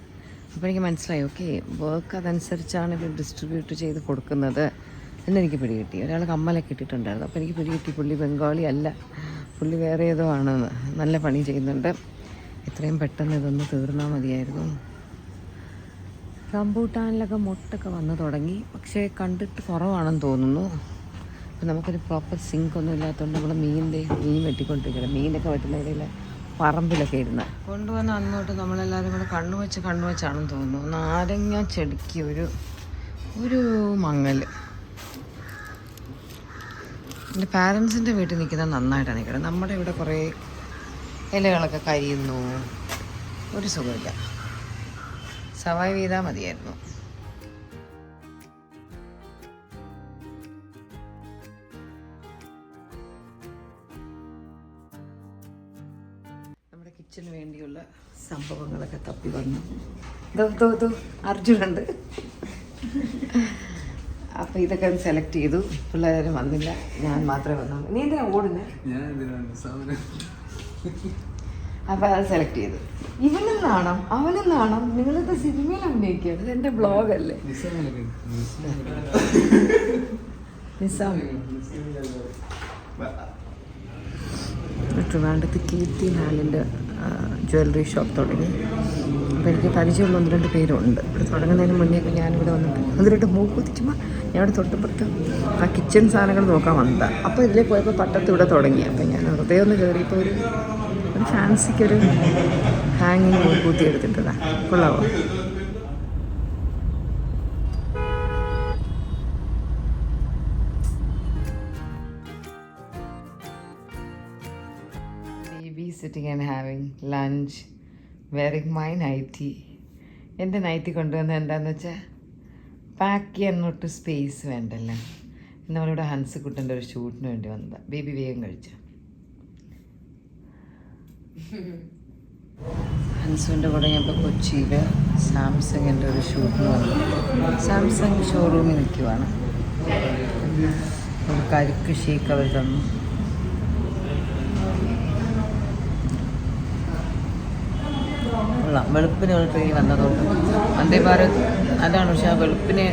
അപ്പോൾ എനിക്ക് മനസ്സിലായി, ഓക്കെ, വർക്ക് അതനുസരിച്ചാണ് ഇവർ ഡിസ്ട്രിബ്യൂട്ട് ചെയ്ത് കൊടുക്കുന്നത് എന്നെനിക്ക് പിടികിട്ടി. ഒരാൾ കമ്മലൊക്കെ ഇട്ടിട്ടുണ്ടായിരുന്നു. അപ്പോൾ എനിക്ക് പിടികിട്ടി പുള്ളി ബംഗാളി അല്ല, പുള്ളി വേറെ ഏതോ ആണെന്ന്. നല്ല പണി ചെയ്യുന്നുണ്ട്. എത്രയും പെട്ടെന്ന് ഇതൊന്ന് തീർന്നാൽ മതിയായിരുന്നു. റംബൂട്ടാനിലൊക്കെ മൊട്ടൊക്കെ വന്ന് തുടങ്ങി, പക്ഷേ കണ്ടിട്ട് കുറവാണെന്ന് തോന്നുന്നു. അപ്പോൾ നമുക്കൊരു പ്രോപ്പർ സിങ്കൊന്നും ഇല്ലാത്തതുകൊണ്ട് നമ്മൾ മീൻ വെട്ടിക്കൊണ്ടിരിക്കണം. മീനൊക്കെ വെട്ടുന്ന ഇടയിൽ പറമ്പിലൊക്കെ ഇരുന്ന് കൊണ്ടുവന്ന് അങ്ങോട്ട് നമ്മളെല്ലാവരും കൂടെ കണ്ണുവെച്ചാണെന്ന് തോന്നുന്നു. നാരങ്ങ ചെടിക്ക് ഒരു മങ്ങൽ. എൻ്റെ പാരൻസിൻ്റെ വീട്ടിൽ നിൽക്കുന്നത് നന്നായിട്ടാണ് നിൽക്കുന്നത്. നമ്മുടെ ഇവിടെ കുറേ ഇലകളൊക്കെ കരിയുന്നു, ഒരു സുഖമില്ല. സർവൈവ് ചെയ്താൽ മതിയായിരുന്നു. നമ്മുടെ കിച്ചന് വേണ്ടിയുള്ള സംഭവങ്ങളൊക്കെ തപ്പി വന്നു. അർജുനുണ്ട്. അപ്പോൾ ഇതൊക്കെ സെലക്ട് ചെയ്തു. പിള്ളേരും വന്നില്ല, ഞാൻ മാത്രമേ വന്നുള്ളൂ. നീ എന്തിനാ ഓടുന്നത്? അപ്പോൾ അത് സെലക്ട് ചെയ്തു. ഇവനും നാണം അവനും നാണം. നിങ്ങളിത് സിനിമയിൽ അഭിനയിക്കുകയാണ്, ഇത് എൻ്റെ ബ്ലോഗല്ലേ. നിസാം ട്രിവാൻഡ്രത്ത് കീർത്തി ഹാലിൻ്റെ ജ്വല്ലറി ഷോപ്പ് തുടങ്ങി. അപ്പോൾ എനിക്ക് പരിചയമുള്ള 1-2 പേരുണ്ട്. ഇവിടെ തുടങ്ങുന്നതിന് മുന്നേയൊക്കെ ഞാനിവിടെ വന്നിട്ട് 1-2 മൂക്കുത്തിച്ചുമ്പോൾ ഞാൻ ഇവിടെ തൊട്ടപ്പുറത്ത് ആ കിച്ചൺ സാധനങ്ങൾ നോക്കാൻ വന്നതാണ്. അപ്പോൾ ഇതിലേ പോയപ്പോൾ പട്ടത്ത് ഇവിടെ തുടങ്ങി. അപ്പോൾ ഞാൻ വെറുതെ ഒന്ന് കയറിയപ്പോൾ ഒരു ഒരു ഫാൻസിക്കൊരു ഹാങ്ങിങ് കൂത്തി എടുത്തിട്ടതാ. കൊള്ളാവോ? Babysitting and having lunch, wearing my nightie. എൻ്റെ നൈറ്റി കൊണ്ടുവന്നത് എന്താണെന്ന് വെച്ചാൽ പാക്ക് ചെയ്യാനൊട്ട് സ്പേസ് വേണ്ടല്ലോ. നമ്മളിവിടെ ഹൻസിക്കുട്ടൻ്റെ ഒരു ഷൂട്ടിന് വേണ്ടി വന്നതാണ്. ബേബി വേഗം കഴിച്ച. ഹൻസുവിൻ്റെ കൂടെ ഞാൻ ഇപ്പോൾ കൊച്ചിയിൽ സാംസങ്ങിൻ്റെ ഒരു ഷൂട്ടിന് വന്നു. സാംസങ് ഷോറൂമിൽ നിൽക്കുവാണ്. ഒരു കരിക്ക് ഷേക്ക് അവർ തന്നു. വെളുപ്പിന് ഒരു ട്രെയിൻ വന്നതുകൊണ്ട് വന്ദേ ഭാരത് അതാണ്. പക്ഷെ ആ വെളുപ്പിന്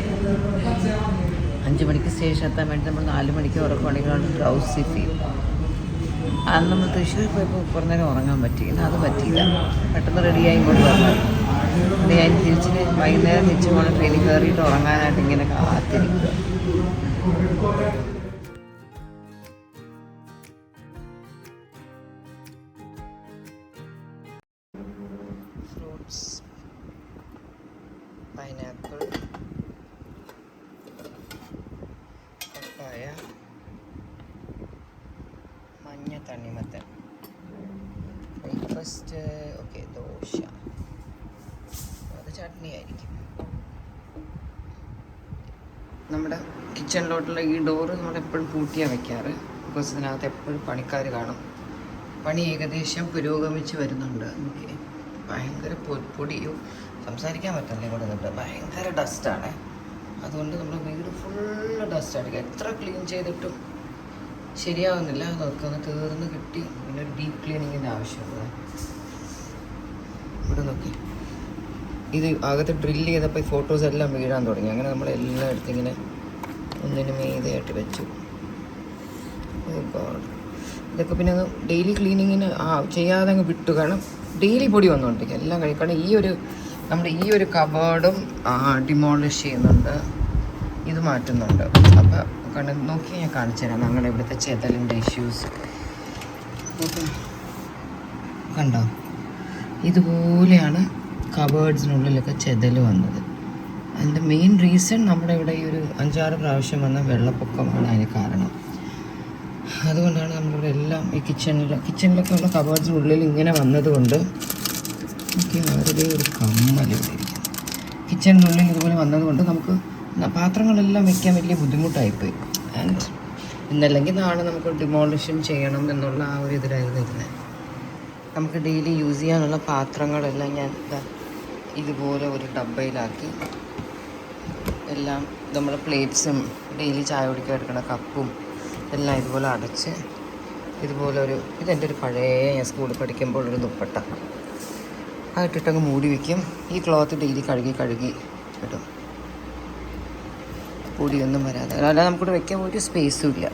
5 മണിക്ക് സ്റ്റേഷൻ എത്താൻ വേണ്ടി നമ്മൾ 4 മണിക്ക് ഉറക്കമാണെങ്കിൽ ഡ്രൗസി ഫീൽ. അന്ന് നമ്മൾ തൃശ്ശൂർ പോയപ്പോൾ കുറേ നേരം ഉറങ്ങാൻ പറ്റി. ഇന്ന് അത് പറ്റിയില്ല. പെട്ടെന്ന് റെഡിയായി ഇങ്ങോട്ട് വരണം. പിന്നെ ഞാൻ തിരിച്ചിട്ട് വൈകുന്നേരം തിരിച്ചു പോകണം. ട്രെയിനിൽ കയറിയിട്ട് ഉറങ്ങാനായിട്ട് ഇങ്ങനെ കാത്തിരിക്കുക. ഫ്രൂട്ട്സ്, പൈനാപ്പിൾ, പപ്പായ, മഞ്ഞ തണ്ണിമത്തൻ. Breakfast okay, dosa. അത് ചട്നി ആയിരിക്കും. നമ്മുടെ കിച്ചണിലോട്ടുള്ള ഈ ഡോറ് നമ്മളെപ്പോഴും പൂട്ടിയാണ് വെക്കാറ്. ബിക്കോസ് ഇതിനകത്ത് എപ്പോഴും പണിക്കാർ കാണും. പണി ഏകദേശം പുരോഗമിച്ച് വരുന്നുണ്ട്. ഓക്കെ, ഭയങ്കര പൊടിയോ സംസാരിക്കാൻ പറ്റില്ല. ഇവിടെ നിന്നിട്ട് ഭയങ്കര ഡസ്റ്റാണ്. അതുകൊണ്ട് നമ്മൾ വീട് ഫുള്ള് ഡസ്റ്റ് അടിക്കുക. എത്ര ക്ലീൻ ചെയ്തിട്ടും ശരിയാവുന്നില്ല. അതൊക്കെ ഒന്ന് തീർന്ന് കിട്ടി. പിന്നെ ഒരു ഡീപ്പ് ക്ലീനിങ്ങിൻ്റെ ആവശ്യമുള്ളത്. ഇവിടെ നോക്കി, ഇത് അകത്ത് ഡ്രില്ല് ചെയ്തപ്പോൾ ഈ ഫോട്ടോസ് എല്ലാം വീഴാൻ തുടങ്ങി. അങ്ങനെ നമ്മളെല്ലാം എടുത്തിങ്ങനെ ഒന്നിന് മീതെയായിട്ട് വെച്ചു. ഇതൊക്കെ പിന്നെ അങ്ങ് ഡെയിലി ക്ലീനിങ്ങിന് ചെയ്യാതെ അങ്ങ് വിട്ടു. കാരണം ഡെയിലി പൊടി വന്നുകൊണ്ടിരിക്കും. എല്ലാം കഴിക്കണം. നമ്മുടെ ഈ ഒരു കബേർഡും ഡിമോളിഷ് ചെയ്യുന്നുണ്ട്. ഇത് മാറ്റുന്നുണ്ട്. അപ്പോൾ നോക്കി ഞാൻ കാണിച്ചു തരാം ഞങ്ങളുടെ ഇവിടുത്തെ ചെതലിൻ്റെ ഇഷ്യൂസ്. കണ്ടോ, ഇതുപോലെയാണ് കബേർഡ്സിനുള്ളിലൊക്കെ ചെതൽ വന്നത്. അതിൻ്റെ മെയിൻ റീസൺ നമ്മുടെ ഇവിടെ ഈ ഒരു 5-6 പ്രാവശ്യം വന്ന വെള്ളപ്പൊക്കമാണ് അതിന് കാരണം. അതുകൊണ്ടാണ് നമ്മളിവിടെ എല്ലാം ഈ കിച്ചണിലൊക്കെ ഉള്ള കബേർഡ്സിനുള്ളിൽ ഇങ്ങനെ വന്നതുകൊണ്ട് നമുക്ക് വളരെ ഒരു കമ്മൽ ഇവിടെ ഇരിക്കും. കിച്ചണിനുള്ളിൽ ഇതുപോലെ വന്നതുകൊണ്ട് നമുക്ക് പാത്രങ്ങളെല്ലാം വെക്കാൻ വലിയ ബുദ്ധിമുട്ടായിപ്പോയി. ആൻഡ് ഇന്നല്ലെങ്കിൽ നാളെ നമുക്ക് ഡിമോളിഷൻ ചെയ്യണം എന്നുള്ള ആ ഒരു ഇതിലായിരുന്നു ഇരുന്നത്. നമുക്ക് ഡെയിലി യൂസ് ചെയ്യാനുള്ള പാത്രങ്ങളെല്ലാം ഞാൻ ഇതുപോലെ ഒരു ഡബ്ബയിലാക്കി എല്ലാം നമ്മുടെ പ്ലേറ്റ്സും ഡെയിലി ചായ കുടിക്കാൻ എടുക്കുന്ന കപ്പും എല്ലാം ഇതുപോലെ അടച്ച് ഇതുപോലെ ഇതെൻ്റെ ഒരു പഴയ ഞാൻ സ്കൂളിൽ പഠിക്കുമ്പോൾ ഒരു ദുപ്പട്ട ആയിട്ടിട്ടങ്ങ് മൂടി വയ്ക്കും. ഈ ക്ലോത്ത് ഡെയിലി കഴുകി ഇടും. പൊടിയൊന്നും വരാതെ. അല്ലാതെ നമുക്കിവിടെ വെക്കാൻ ഒരു സ്പേസും ഇല്ല.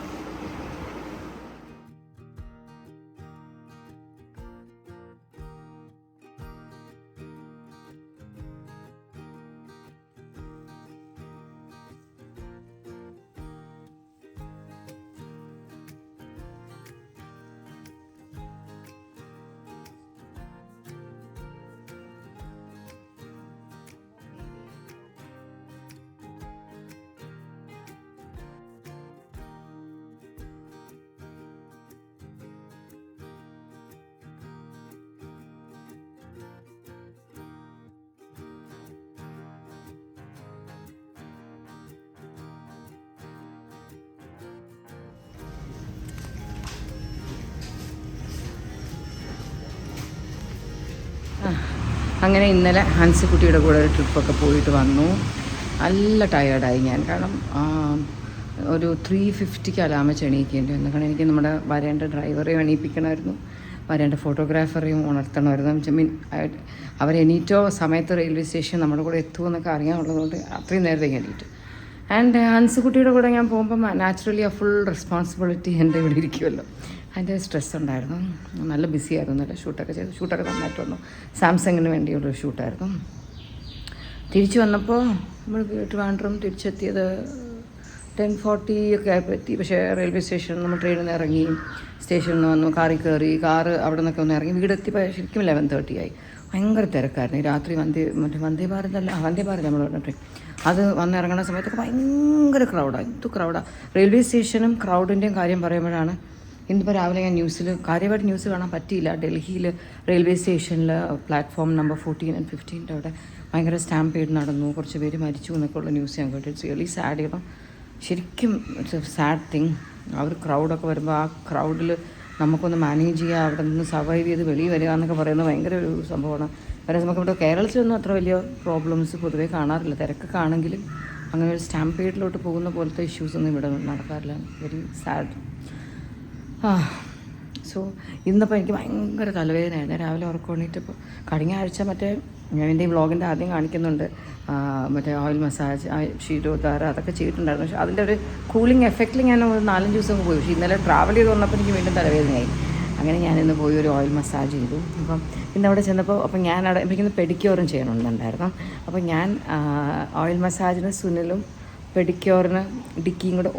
അങ്ങനെ ഇന്നലെ ഹൻസിക്കുട്ടിയുടെ കൂടെ ഒരു ട്രിപ്പൊക്കെ പോയിട്ട് വന്നു. നല്ല ടയേർഡായി ഞാൻ. കാരണം ഒരു 3:50 അലാമ എണീക്കേണ്ടി വന്നു. കാരണം എനിക്ക് നമ്മുടെ വരേണ്ട ഡ്രൈവറെയും എണീപ്പിക്കണമായിരുന്നു, വരേണ്ട ഫോട്ടോഗ്രാഫറെയും ഉണർത്തണമായിരുന്നു. അവരെണീറ്റോ സമയത്ത് റെയിൽവേ സ്റ്റേഷൻ നമ്മുടെ കൂടെ എത്തുമെന്നൊക്കെ അറിയാനുള്ളതുകൊണ്ട് അത്രയും നേരത്തെ എണീറ്റു. ആൻഡ് ഹൻസിക്കുട്ടിയുടെ കൂടെ ഞാൻ പോകുമ്പം നാച്ചുറലി ആ ഫുൾ റെസ്പോൺസിബിലിറ്റി എൻ്റെ ഇവിടെ ഇരിക്കുമല്ലോ. അതിൻ്റെ സ്ട്രെസ് ഉണ്ടായിരുന്നു. നല്ല ബിസി ആയിരുന്നു. നല്ല ഷൂട്ടൊക്കെ നന്നായിട്ട് വന്നു. സാംസങ്ങിന് വേണ്ടിയുള്ളൊരു ഷൂട്ടായിരുന്നു. തിരിച്ചു വന്നപ്പോൾ നമ്മൾ ട്രിവാൻഡ്രം 10:40 ഒക്കെ ആയപ്പോൾ എത്തി. പക്ഷേ റെയിൽവേ സ്റ്റേഷനിൽ നമ്മൾ ട്രെയിനിൽ നിന്ന് ഇറങ്ങി, സ്റ്റേഷനിൽ നിന്ന് വന്നു, കാറിൽ കയറി, കാറ് അവിടെ നിന്നൊക്കെ ഒന്ന് ഇറങ്ങി വീടെത്തിയപ്പോൾ ശരിക്കും 11:30 ആയി. ഭയങ്കര തിരക്കായിരുന്നു. ഈ രാത്രി വന്ദേ ഭാരത് നമ്മൾ പറഞ്ഞ ട്രെയിൻ അത് വന്നിറങ്ങുന്ന സമയത്തൊക്കെ ഭയങ്കര ക്രൗഡാണ്. എന്ത് ക്രൗഡാണ്. റെയിൽവേ സ്റ്റേഷനും ക്രൗഡിൻ്റെയും കാര്യം പറയുമ്പോഴാണ് ഇന്നിപ്പോൾ രാവിലെ ഞാൻ കാര്യമായിട്ട് ന്യൂസ് കാണാൻ പറ്റിയില്ല. ഡൽഹിയിൽ റെയിൽവേ സ്റ്റേഷനിൽ പ്ലാറ്റ്ഫോം നമ്പർ 14 and 15 അവിടെ ഭയങ്കര സ്റ്റാമ്പേഡ് നടന്നു, കുറച്ച് പേര് മരിച്ചു എന്നൊക്കെ ഉള്ള ന്യൂസ് ഞാൻ കേട്ടു. It's really sad. ചെയ്യണം ശരിക്കും ഇറ്റ്സ് എ സാഡ് തിങ്. ആ ഒരു ക്രൗഡൊക്കെ വരുമ്പോൾ ആ ക്രൗഡിൽ നമുക്കൊന്ന് മാനേജ് ചെയ്യുക, അവിടെ നിന്ന് സർവൈവ് ചെയ്ത് വെളിയിൽ വരിക എന്നൊക്കെ പറയുന്നത് ഭയങ്കര ഒരു സംഭവമാണ്. കാരണം നമുക്കിവിടെ കേരളത്തിലൊന്നും അത്ര വലിയ പ്രോബ്ലംസ് പൊതുവേ കാണാറില്ല. തിരക്കൊക്കെ ആണെങ്കിലും അങ്ങനെ ഒരു സ്റ്റാമ്പേഡിലോട്ട് പോകുന്ന പോലത്തെ ഇഷ്യൂസൊന്നും ഇവിടെ നടക്കാറില്ല. Very sad. സോ ഇന്നിപ്പോൾ എനിക്ക് ഭയങ്കര തലവേദനയാണ്. രാവിലെ ഉറക്കണിട്ടിപ്പോൾ കഴിഞ്ഞ ആഴ്ച മറ്റേ ഞാൻ എൻ്റെ ഈ വ്ളോഗിൻ്റെ ആദ്യം കാണിക്കുന്നുണ്ട്, മറ്റേ ഓയിൽ മസാജ്, ക്ഷീരോദ്ധാര അതൊക്കെ ചെയ്തിട്ടുണ്ടായിരുന്നു. പക്ഷേ അതിൻ്റെ ഒരു കൂളിംഗ് എഫക്റ്റിൽ ഞാൻ ഒരു 4-5 ദിവസം പോയി. പക്ഷേ ഇന്നലെ ട്രാവൽ ചെയ്ത് വന്നപ്പോൾ എനിക്ക് വീണ്ടും തലവേദനയായി. അങ്ങനെ ഞാനിന്ന് പോയി ഒരു ഓയിൽ മസാജ് ചെയ്തു. അപ്പം ഇന്ന് അവിടെ ചെന്നപ്പോൾ അപ്പം ഞാനവിടെ എനിക്കിന്ന് പെഡിക്യൂറും ചെയ്യണമെന്നുണ്ടായിരുന്നു. അപ്പോൾ ഞാൻ ഓയിൽ മസാജിന് സുനിലും പെഡിക്യൂറിന് ഡിക്കിയും കൂടെ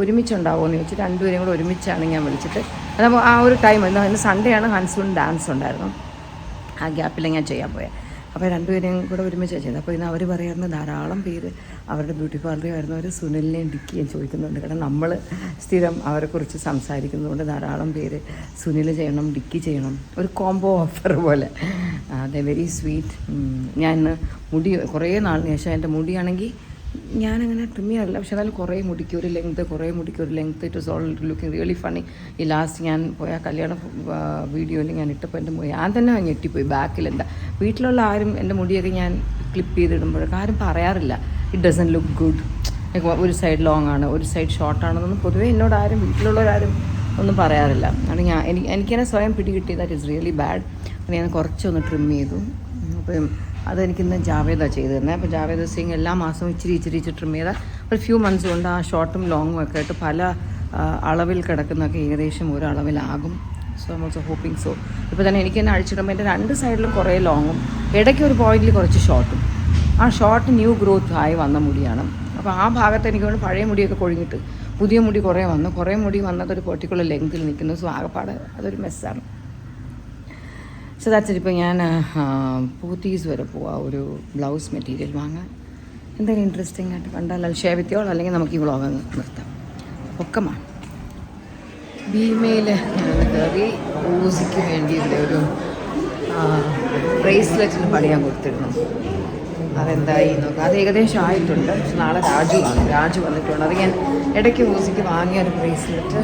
ഒരുമിച്ചുണ്ടാവുമോ എന്ന് ചോദിച്ചു. രണ്ടുപേരും കൂടെ ഒരുമിച്ചാണ് ഞാൻ വിളിച്ചിട്ട്. അതപ്പോൾ ആ ഒരു ടൈം ഇന്ന് സൺഡേ ആണ്, ഹൻസൂൺ ഡാൻസ് ഉണ്ടായിരുന്നു. ആ ഗ്യാപ്പിൽ ഞാൻ ചെയ്യാൻ പോയത്. അപ്പോൾ രണ്ടുപേരെയും കൂടെ ഒരുമിച്ച് ചെയ്തത്. അപ്പോൾ ഇന്ന് അവർ പറയുന്ന ധാരാളം പേര് അവരുടെ ബ്യൂട്ടി പാർലറിൽ വരുന്നവർ സുനിലിനെയും ഡിക്കിയും ചോദിക്കുന്നുണ്ട്. കാരണം നമ്മൾ സ്ഥിരം അവരെക്കുറിച്ച് സംസാരിക്കുന്നതുകൊണ്ട് ധാരാളം പേര് സുനിൽ ചെയ്യണം, ഡിക്കി ചെയ്യണം, ഒരു കോംബോ ഓഫർ പോലെ. അതെ, വെരി സ്വീറ്റ്. ഞാൻ ഇന്ന് മുടി കുറേ നാളിന് ശേഷം എൻ്റെ മുടിയാണെങ്കിൽ ഞാനങ്ങനെ ട്രിം ചെയ്യാറില്ല, പക്ഷെ എന്നാലും കുറേ മുടിക്ക് ഒരു length it was all looking really funny. ഈ ലാസ്റ്റ് ഞാൻ പോയ കല്യാണ വീഡിയോയിൽ ഞാൻ ഇട്ടപ്പോൾ എൻ്റെ ഞാൻ തന്നെ ഞെട്ടിപ്പോയി. ബാക്കിൽ എന്താ വീട്ടിലുള്ള ആരും എൻ്റെ മുടിയൊക്കെ ഞാൻ ക്ലിപ്പ് ചെയ്തിടുമ്പോഴൊക്കെ ആരും പറയാറില്ല ഇറ്റ് ഡസൻ ലുക്ക് ഗുഡ്, ഒരു സൈഡ് ലോങ് ആണ് ഒരു സൈഡ് ഷോർട്ടാണെന്നൊന്നും പൊതുവേ എന്നോട് ആരും വീട്ടിലുള്ളവരാരും ഒന്നും പറയാറില്ല. അത് എനിക്കെന്നെ സ്വയം പിടികിട്ടി ദാറ്റ് ഇസ് റിയലി ബാഡ്. അപ്പോൾ ഞാൻ കുറച്ചൊന്ന് ട്രിം ചെയ്തു. അപ്പം അതെനിക്കിന്ന് ജാവേദാണ് ചെയ്തു തന്നെ. അപ്പോൾ ജാവേദ് സിംഗ് എല്ലാ മാസവും ഇച്ചിരി ട്രിം ചെയ്താൽ ഒരു ഫ്യൂ മന്ത്സ് കൊണ്ട് ആ ഷോർട്ടും ലോങ്ങും ഒക്കെ ആയിട്ട് പല അളവിൽ കിടക്കുന്നതൊക്കെ ഏകദേശം ഒരു അളവിലാകും. So I am also hoping so. ഇപ്പോൾ തന്നെ എനിക്ക് തന്നെ അഴിച്ചിടുമ്പോൾ എൻ്റെ 2 സൈഡിലും കുറേ ലോങ്ങും ഇടയ്ക്ക് ഒരു പോയിന്റിൽ കുറച്ച് ഷോർട്ടും. ആ ഷോർട്ട് ന്യൂ ഗ്രോത്ത് ആയി വന്ന മുടിയാണ്. അപ്പോൾ ആ ഭാഗത്ത് എനിക്ക് കൊണ്ട് പഴയ മുടിയൊക്കെ കൊഴിഞ്ഞിട്ട് പുതിയ മുടി കുറേ വന്നതൊരു പെർട്ടിക്കുലർ ലെങ്തിൽ നിൽക്കുന്നു. സോ ആകെപ്പാട് അതൊരു മെസ്സാണ്. So that's it. ഇപ്പോൾ ഞാൻ പോത്തീസ് വരെ പോവാം ഒരു ബ്ലൗസ് മെറ്റീരിയൽ വാങ്ങാൻ. എന്തെങ്കിലും ഇൻട്രസ്റ്റിംഗ് ആയിട്ട് കണ്ടാൽ ഷെയർ വിത്ത് യോൾ, അല്ലെങ്കിൽ നമുക്ക് ഈ വ്ളോഗ് അങ്ങ് നിർത്താം. പൊക്കമാണ് ഭീമയിൽ കയറി ഊസിക്ക് വേണ്ടി ഇവിടെ ഒരു ബ്രേസ്ലെറ്റിന് പണിയാൻ കൊടുത്തിരുന്നു. അതെന്തായി നോക്കാം. അത് ഏകദേശം ആയിട്ടുണ്ട്. പക്ഷെ നാളെ രാജു വന്നിട്ടുണ്ട്. അത് ഞാൻ ഇടയ്ക്ക് ഊസിക്ക് വാങ്ങിയ ഒരു ബ്രേസ്ലെറ്റ്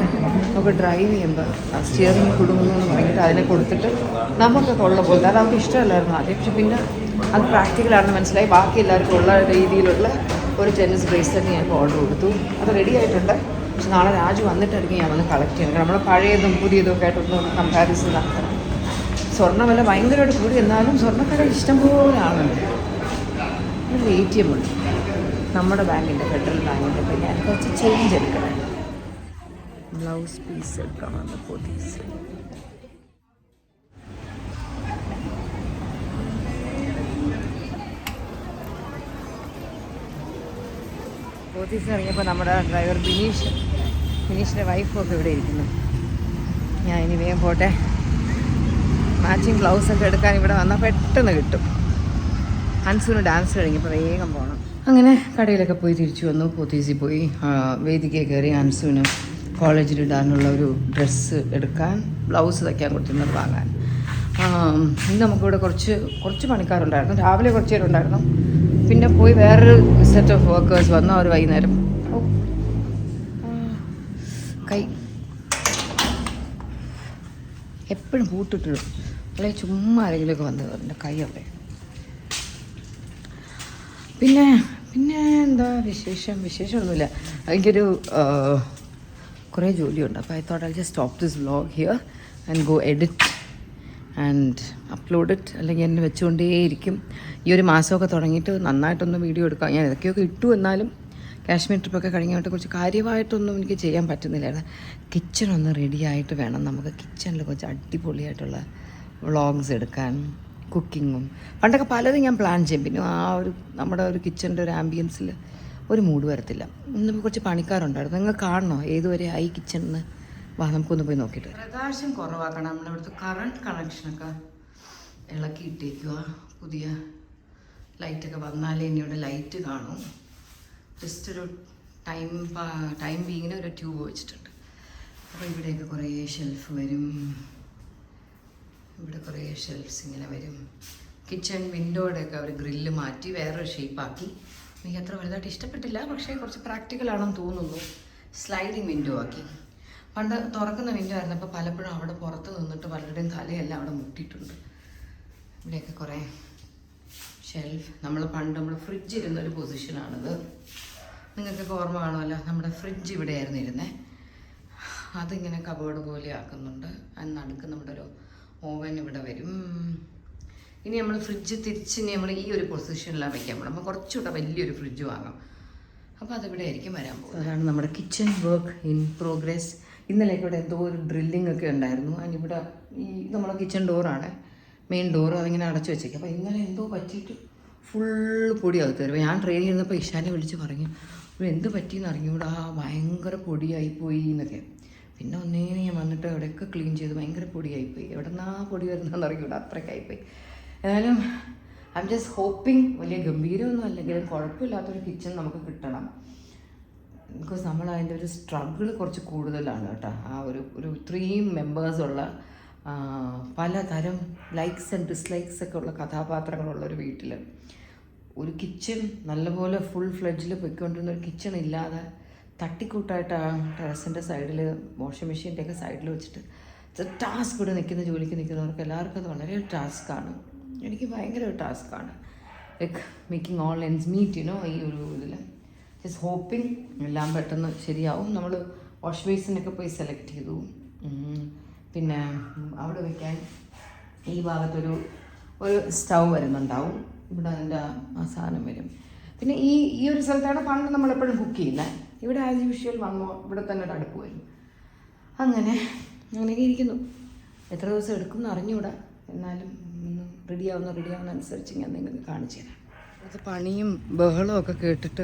നമുക്ക് ഡ്രൈവ് ചെയ്യുമ്പോൾ സ്റ്റിയറിംഗ് കുടുങ്ങുന്നു എന്ന് പറഞ്ഞിട്ട് അതിനെ കൊടുത്തിട്ട് നമുക്ക് കൊള്ള പോലത്തെ അത് നമുക്ക് ഇഷ്ടമല്ലായിരുന്നു ആദ്യം. പക്ഷെ പിന്നെ അത് പ്രാക്ടിക്കലാണെന്ന് മനസ്സിലായി. ബാക്കി എല്ലാവർക്കും ഉള്ള രീതിയിലുള്ള ഒരു ടെന്നീസ് ബ്രേസ്ലെറ്റ് ഞാൻ ഓർഡർ കൊടുത്തു. അത് റെഡി ആയിട്ടുണ്ട്. പക്ഷെ നാളെ രാജു വന്നിട്ടായിരിക്കും ഞാൻ വന്ന് കളക്ട് ചെയ്യണം. നമ്മൾ പഴയതും പുതിയതും ഒക്കെ ആയിട്ടൊന്ന് കമ്പാരിസൺ നടത്തണം. സ്വർണ്ണവില ഭയങ്കരമായിട്ട് കൂടി, എന്നാലും സ്വർണ്ണക്കട ഇഷ്ടംപോലെ ആളുണ്ട്. ഒരു ATM ഉണ്ട് നമ്മുടെ ബാങ്കിൻ്റെ, ഫെഡറൽ ബാങ്കിൻ്റെ. അപ്പോൾ ഞാൻ കുറച്ച് ചേഞ്ച് എടുക്കണം. ബ്ലൗസ് പീസ് എടുക്കണം. പോത്തീസ് ഇറങ്ങിയപ്പോൾ നമ്മുടെ ഡ്രൈവർ ബിനീഷിൻ്റെ വൈഫൊക്കെ ഇവിടെ ഇരിക്കുന്നു. ഞാൻ ഇനി വേഗം പോട്ടെ. മാച്ചിങ് ബ്ലൗസൊക്കെ എടുക്കാൻ ഇവിടെ വന്നാൽ പെട്ടെന്ന് കിട്ടും. ഹൻസൂന് ഡാൻസ് കഴിഞ്ഞപ്പോൾ വേഗം പോകണം. അങ്ങനെ കടയിലൊക്കെ പോയി തിരിച്ചു വന്നു. പോത്തീസിൽ പോയി വേദികയിൽ കയറി ഹൻസൂന് കോളേജിലിടാനുള്ള ഒരു ഡ്രസ്സ് എടുക്കാൻ, ബ്ലൗസ് തയ്ക്കാൻ കൊടുത്തിരുന്നത് വാങ്ങാൻ. ഇന്ന് നമുക്കിവിടെ കുറച്ച് പണിക്കാരുണ്ടായിരുന്നു. രാവിലെ കുറച്ച് പേരുണ്ടായിരുന്നു. പിന്നെ പോയി വേറൊരു സെറ്റ് ഓഫ് വർക്കേഴ്സ് വന്നു. അവർ വൈകുന്നേരം കൈ എപ്പോഴും പൂട്ടിട്ടിടും. അല്ലെങ്കിൽ ചുമ്മാ ആരെങ്കിലുമൊക്കെ വന്നത് എൻ്റെ കൈ അവിടെ. പിന്നെ എന്താ വിശേഷമൊന്നുമില്ല. എനിക്കൊരു കുറേ ജോലിയുണ്ട്. അപ്പോൾ I thought I just stop this vlog here and go edit and upload it. അല്ലെങ്കിൽ എന്നെ വെച്ചുകൊണ്ടേയിരിക്കും. ഈ ഒരു മാസമൊക്കെ തുടങ്ങിയിട്ട് നന്നായിട്ടൊന്നും വീഡിയോ എടുക്കാം. ഞാൻ ഇതൊക്കെയൊക്കെ ഇട്ടു. എന്നാലും കാശ്മീർ ട്രിപ്പൊക്കെ കഴിഞ്ഞിട്ട് കുറച്ച് കാര്യമായിട്ടൊന്നും എനിക്ക് ചെയ്യാൻ പറ്റുന്നില്ലായിരുന്നു. കിച്ചണൊന്ന് റെഡി ആയിട്ട് വേണം നമുക്ക് കിച്ചണിൽ കുറച്ച് അടിപൊളിയായിട്ടുള്ള വ്ളോഗ്സ് എടുക്കാൻ. കുക്കിങ്ങും പണ്ടൊക്കെ പലതും ഞാൻ പ്ലാൻ ചെയ്യും. പിന്നെ ആ ഒരു നമ്മുടെ ഒരു കിച്ചണിൻ്റെ ഒരു ആംബിയൻസിൽ ഒരു മൂഡ് വരത്തില്ല. ഇന്നിപ്പോൾ കുറച്ച് പണിക്കാരുണ്ടായിരുന്നു. നിങ്ങൾ കാണണോ ഏതുവരെ ആയി കിച്ചണിന്ന്? വാ നമുക്കൊന്ന് പോയി നോക്കിയിട്ട്. പ്രകാശം കുറവാക്കണം. നമ്മളിവിടുത്തെ കറണ്ട് കണക്ഷനൊക്കെ ഇളക്കി ഇട്ടേക്കുക. പുതിയ ലൈറ്റൊക്കെ വന്നാലേ ഇനി ഇവിടെ ലൈറ്റ് കാണും. ജസ്റ്റ് ഒരു ടൈം ബീങ്ങിന് ഒരു ട്യൂബ് വെച്ചിട്ടുണ്ട്. അപ്പോൾ ഇവിടെയൊക്കെ കുറേ ഷെൽഫ് വരും. ഇവിടെ കുറേ ഷെൽഫ്സ് ഇങ്ങനെ വരും. കിച്ചൺ വിൻഡോയുടെയൊക്കെ അവർ ഗ്രില്ല് മാറ്റി വേറൊരു ഷേപ്പാക്കി. എനിക്ക് അത്ര വലുതായിട്ട് ഇഷ്ടപ്പെട്ടില്ല, പക്ഷേ കുറച്ച് പ്രാക്ടിക്കലാണെന്ന് തോന്നുന്നു. സ്ലൈഡിങ് വിൻഡോ ആക്കി. പണ്ട് തുറക്കുന്ന വിൻഡോ ആയിരുന്നപ്പോൾ പലപ്പോഴും അവിടെ പുറത്ത് നിന്നിട്ട് പലരുടെയും തലയെല്ലാം അവിടെ മുട്ടിയിട്ടുണ്ട്. ഇവിടെയൊക്കെ കുറേ ഷെൽഫ്. നമ്മൾ ഫ്രിഡ്ജ് ഇരുന്നൊരു പൊസിഷനാണിത്. നിങ്ങൾക്കൊക്കെ ഓർമ്മ കാണുമല്ലോ, നമ്മുടെ ഫ്രിഡ്ജ് ഇവിടെയായിരുന്നു ഇരുന്നത്. അതിങ്ങനെ കബോർഡ് പോലെ ആക്കുന്നുണ്ട്. അതിന് നടുക്ക് നമ്മുടെ ഒരു ഓവൻ ഇവിടെ വരും. ഇനി നമ്മൾ ഫ്രിഡ്ജ് തിരിച്ച് നമ്മൾ ഈ ഒരു പൊസിഷനിലാണ് വയ്ക്കാൻ പോകണം. നമ്മൾ കുറച്ചുകൂടെ വലിയൊരു ഫ്രിഡ്ജ് വാങ്ങാം. അപ്പോൾ അതിവിടെ ആയിരിക്കും വരാൻ പോകുന്നത്. അതാണ് നമ്മുടെ കിച്ചൺ വർക്ക് ഇൻ പ്രോഗ്രസ്. ഇന്നലേക്ക് ഇവിടെ എന്തോ ഒരു ഡ്രില്ലിംഗ് ഒക്കെ ഉണ്ടായിരുന്നു. അതിനിവിടെ ഈ നമ്മുടെ കിച്ചൺ ഡോറാണ്, മെയിൻ ഡോറ്. അതിങ്ങനെ അടച്ചു വെച്ചേക്കും. അപ്പോൾ ഇന്നലെ എന്തോ പറ്റിയിട്ട് ഫുള്ള് പൊടിയാകത്ത് വരും. ഞാൻ ട്രെയിനിൽ ഇരുന്നപ്പോൾ ഇഷാനെ വിളിച്ച് പറഞ്ഞു, ഇവിടെ എന്ത് പറ്റിയെന്ന് അറിഞ്ഞൂടാ, ഭയങ്കര പൊടിയായിപ്പോയി എന്നൊക്കെ. പിന്നെ ഒന്നേനെ ഞാൻ വന്നിട്ട് എവിടെയൊക്കെ ക്ലീൻ ചെയ്ത് ഭയങ്കര പൊടിയായിപ്പോയി. എവിടെ നിന്നാ പൊടി വരുന്നതെന്ന് അറിഞ്ഞൂടാ, അത്രയൊക്കെ ആയിപ്പോയി. ഏതായാലും ഐ എം ജസ്റ്റ് ഹോപ്പിംഗ് വലിയ ഗംഭീരമൊന്നും അല്ലെങ്കിലും കുഴപ്പമില്ലാത്തൊരു കിച്ചൺ നമുക്ക് കിട്ടണം. ബിക്കോസ് നമ്മൾ അതിൻ്റെ ഒരു സ്ട്രഗിൾ കുറച്ച് കൂടുതലാണ് കേട്ടോ. ആ ഒരു 3 മെമ്പേഴ്സുള്ള പലതരം ലൈക്സ് ആൻഡ് ഡിസ്ലൈക്സ് ഒക്കെ ഉള്ള കഥാപാത്രങ്ങളുള്ള ഒരു വീട്ടിൽ ഒരു കിച്ചൺ നല്ലപോലെ ഫുൾ ഫ്ലെഡ്ജിൽ പോയിക്കൊണ്ടിരുന്ന ഒരു കിച്ചൺ ഇല്ലാതെ തട്ടിക്കൂട്ടായിട്ട് ആ ടെറസിൻ്റെ സൈഡിൽ വാഷിംഗ് മെഷീൻ്റെയൊക്കെ സൈഡിൽ വെച്ചിട്ട് ടാസ്ക് ഇവിടെ ജോലിക്ക് നിൽക്കുന്നവർക്ക് എല്ലാവർക്കും അത് വളരെ ടാസ്ക്കാണ്. എനിക്ക് ഭയങ്കര ഒരു ടാസ്ക്കാണ്. Like making all ends meet ഈ ഒരു ഇതിൽ. ജസ്റ്റ് ഹോപ്പിംഗ് എല്ലാം പെട്ടെന്ന് ശരിയാവും. നമ്മൾ വാഷ് ബേസിനൊക്കെ പോയി സെലക്ട് ചെയ്തു. പിന്നെ അവിടെ വയ്ക്കാൻ ഈ ഭാഗത്തൊരു സ്റ്റൗ വരുന്നുണ്ടാവും. ഇവിടെ അതിൻ്റെ ആ സാധനം വരും. പിന്നെ ഈ ഒരു സ്ഥലത്താണ് പണ്ട് നമ്മളെപ്പോഴും കുക്ക് ചെയ്യുന്നത്. ഇവിടെ ആസ് യൂഷ്വൽ വന്നോ ഇവിടെ തന്നെ ഒരു അടുപ്പ് വരും. അങ്ങനെയൊക്കെ ഇരിക്കുന്നു. എത്ര ദിവസം എടുക്കും എന്ന് അറിഞ്ഞുകൂടാ. എന്നാലും റെഡിയാവുന്ന അനുസരിച്ച് ഞാൻ നിങ്ങൾക്ക് കാണിച്ചു തരാം. അത് പണിയും ബഹളവും ഒക്കെ കേട്ടിട്ട്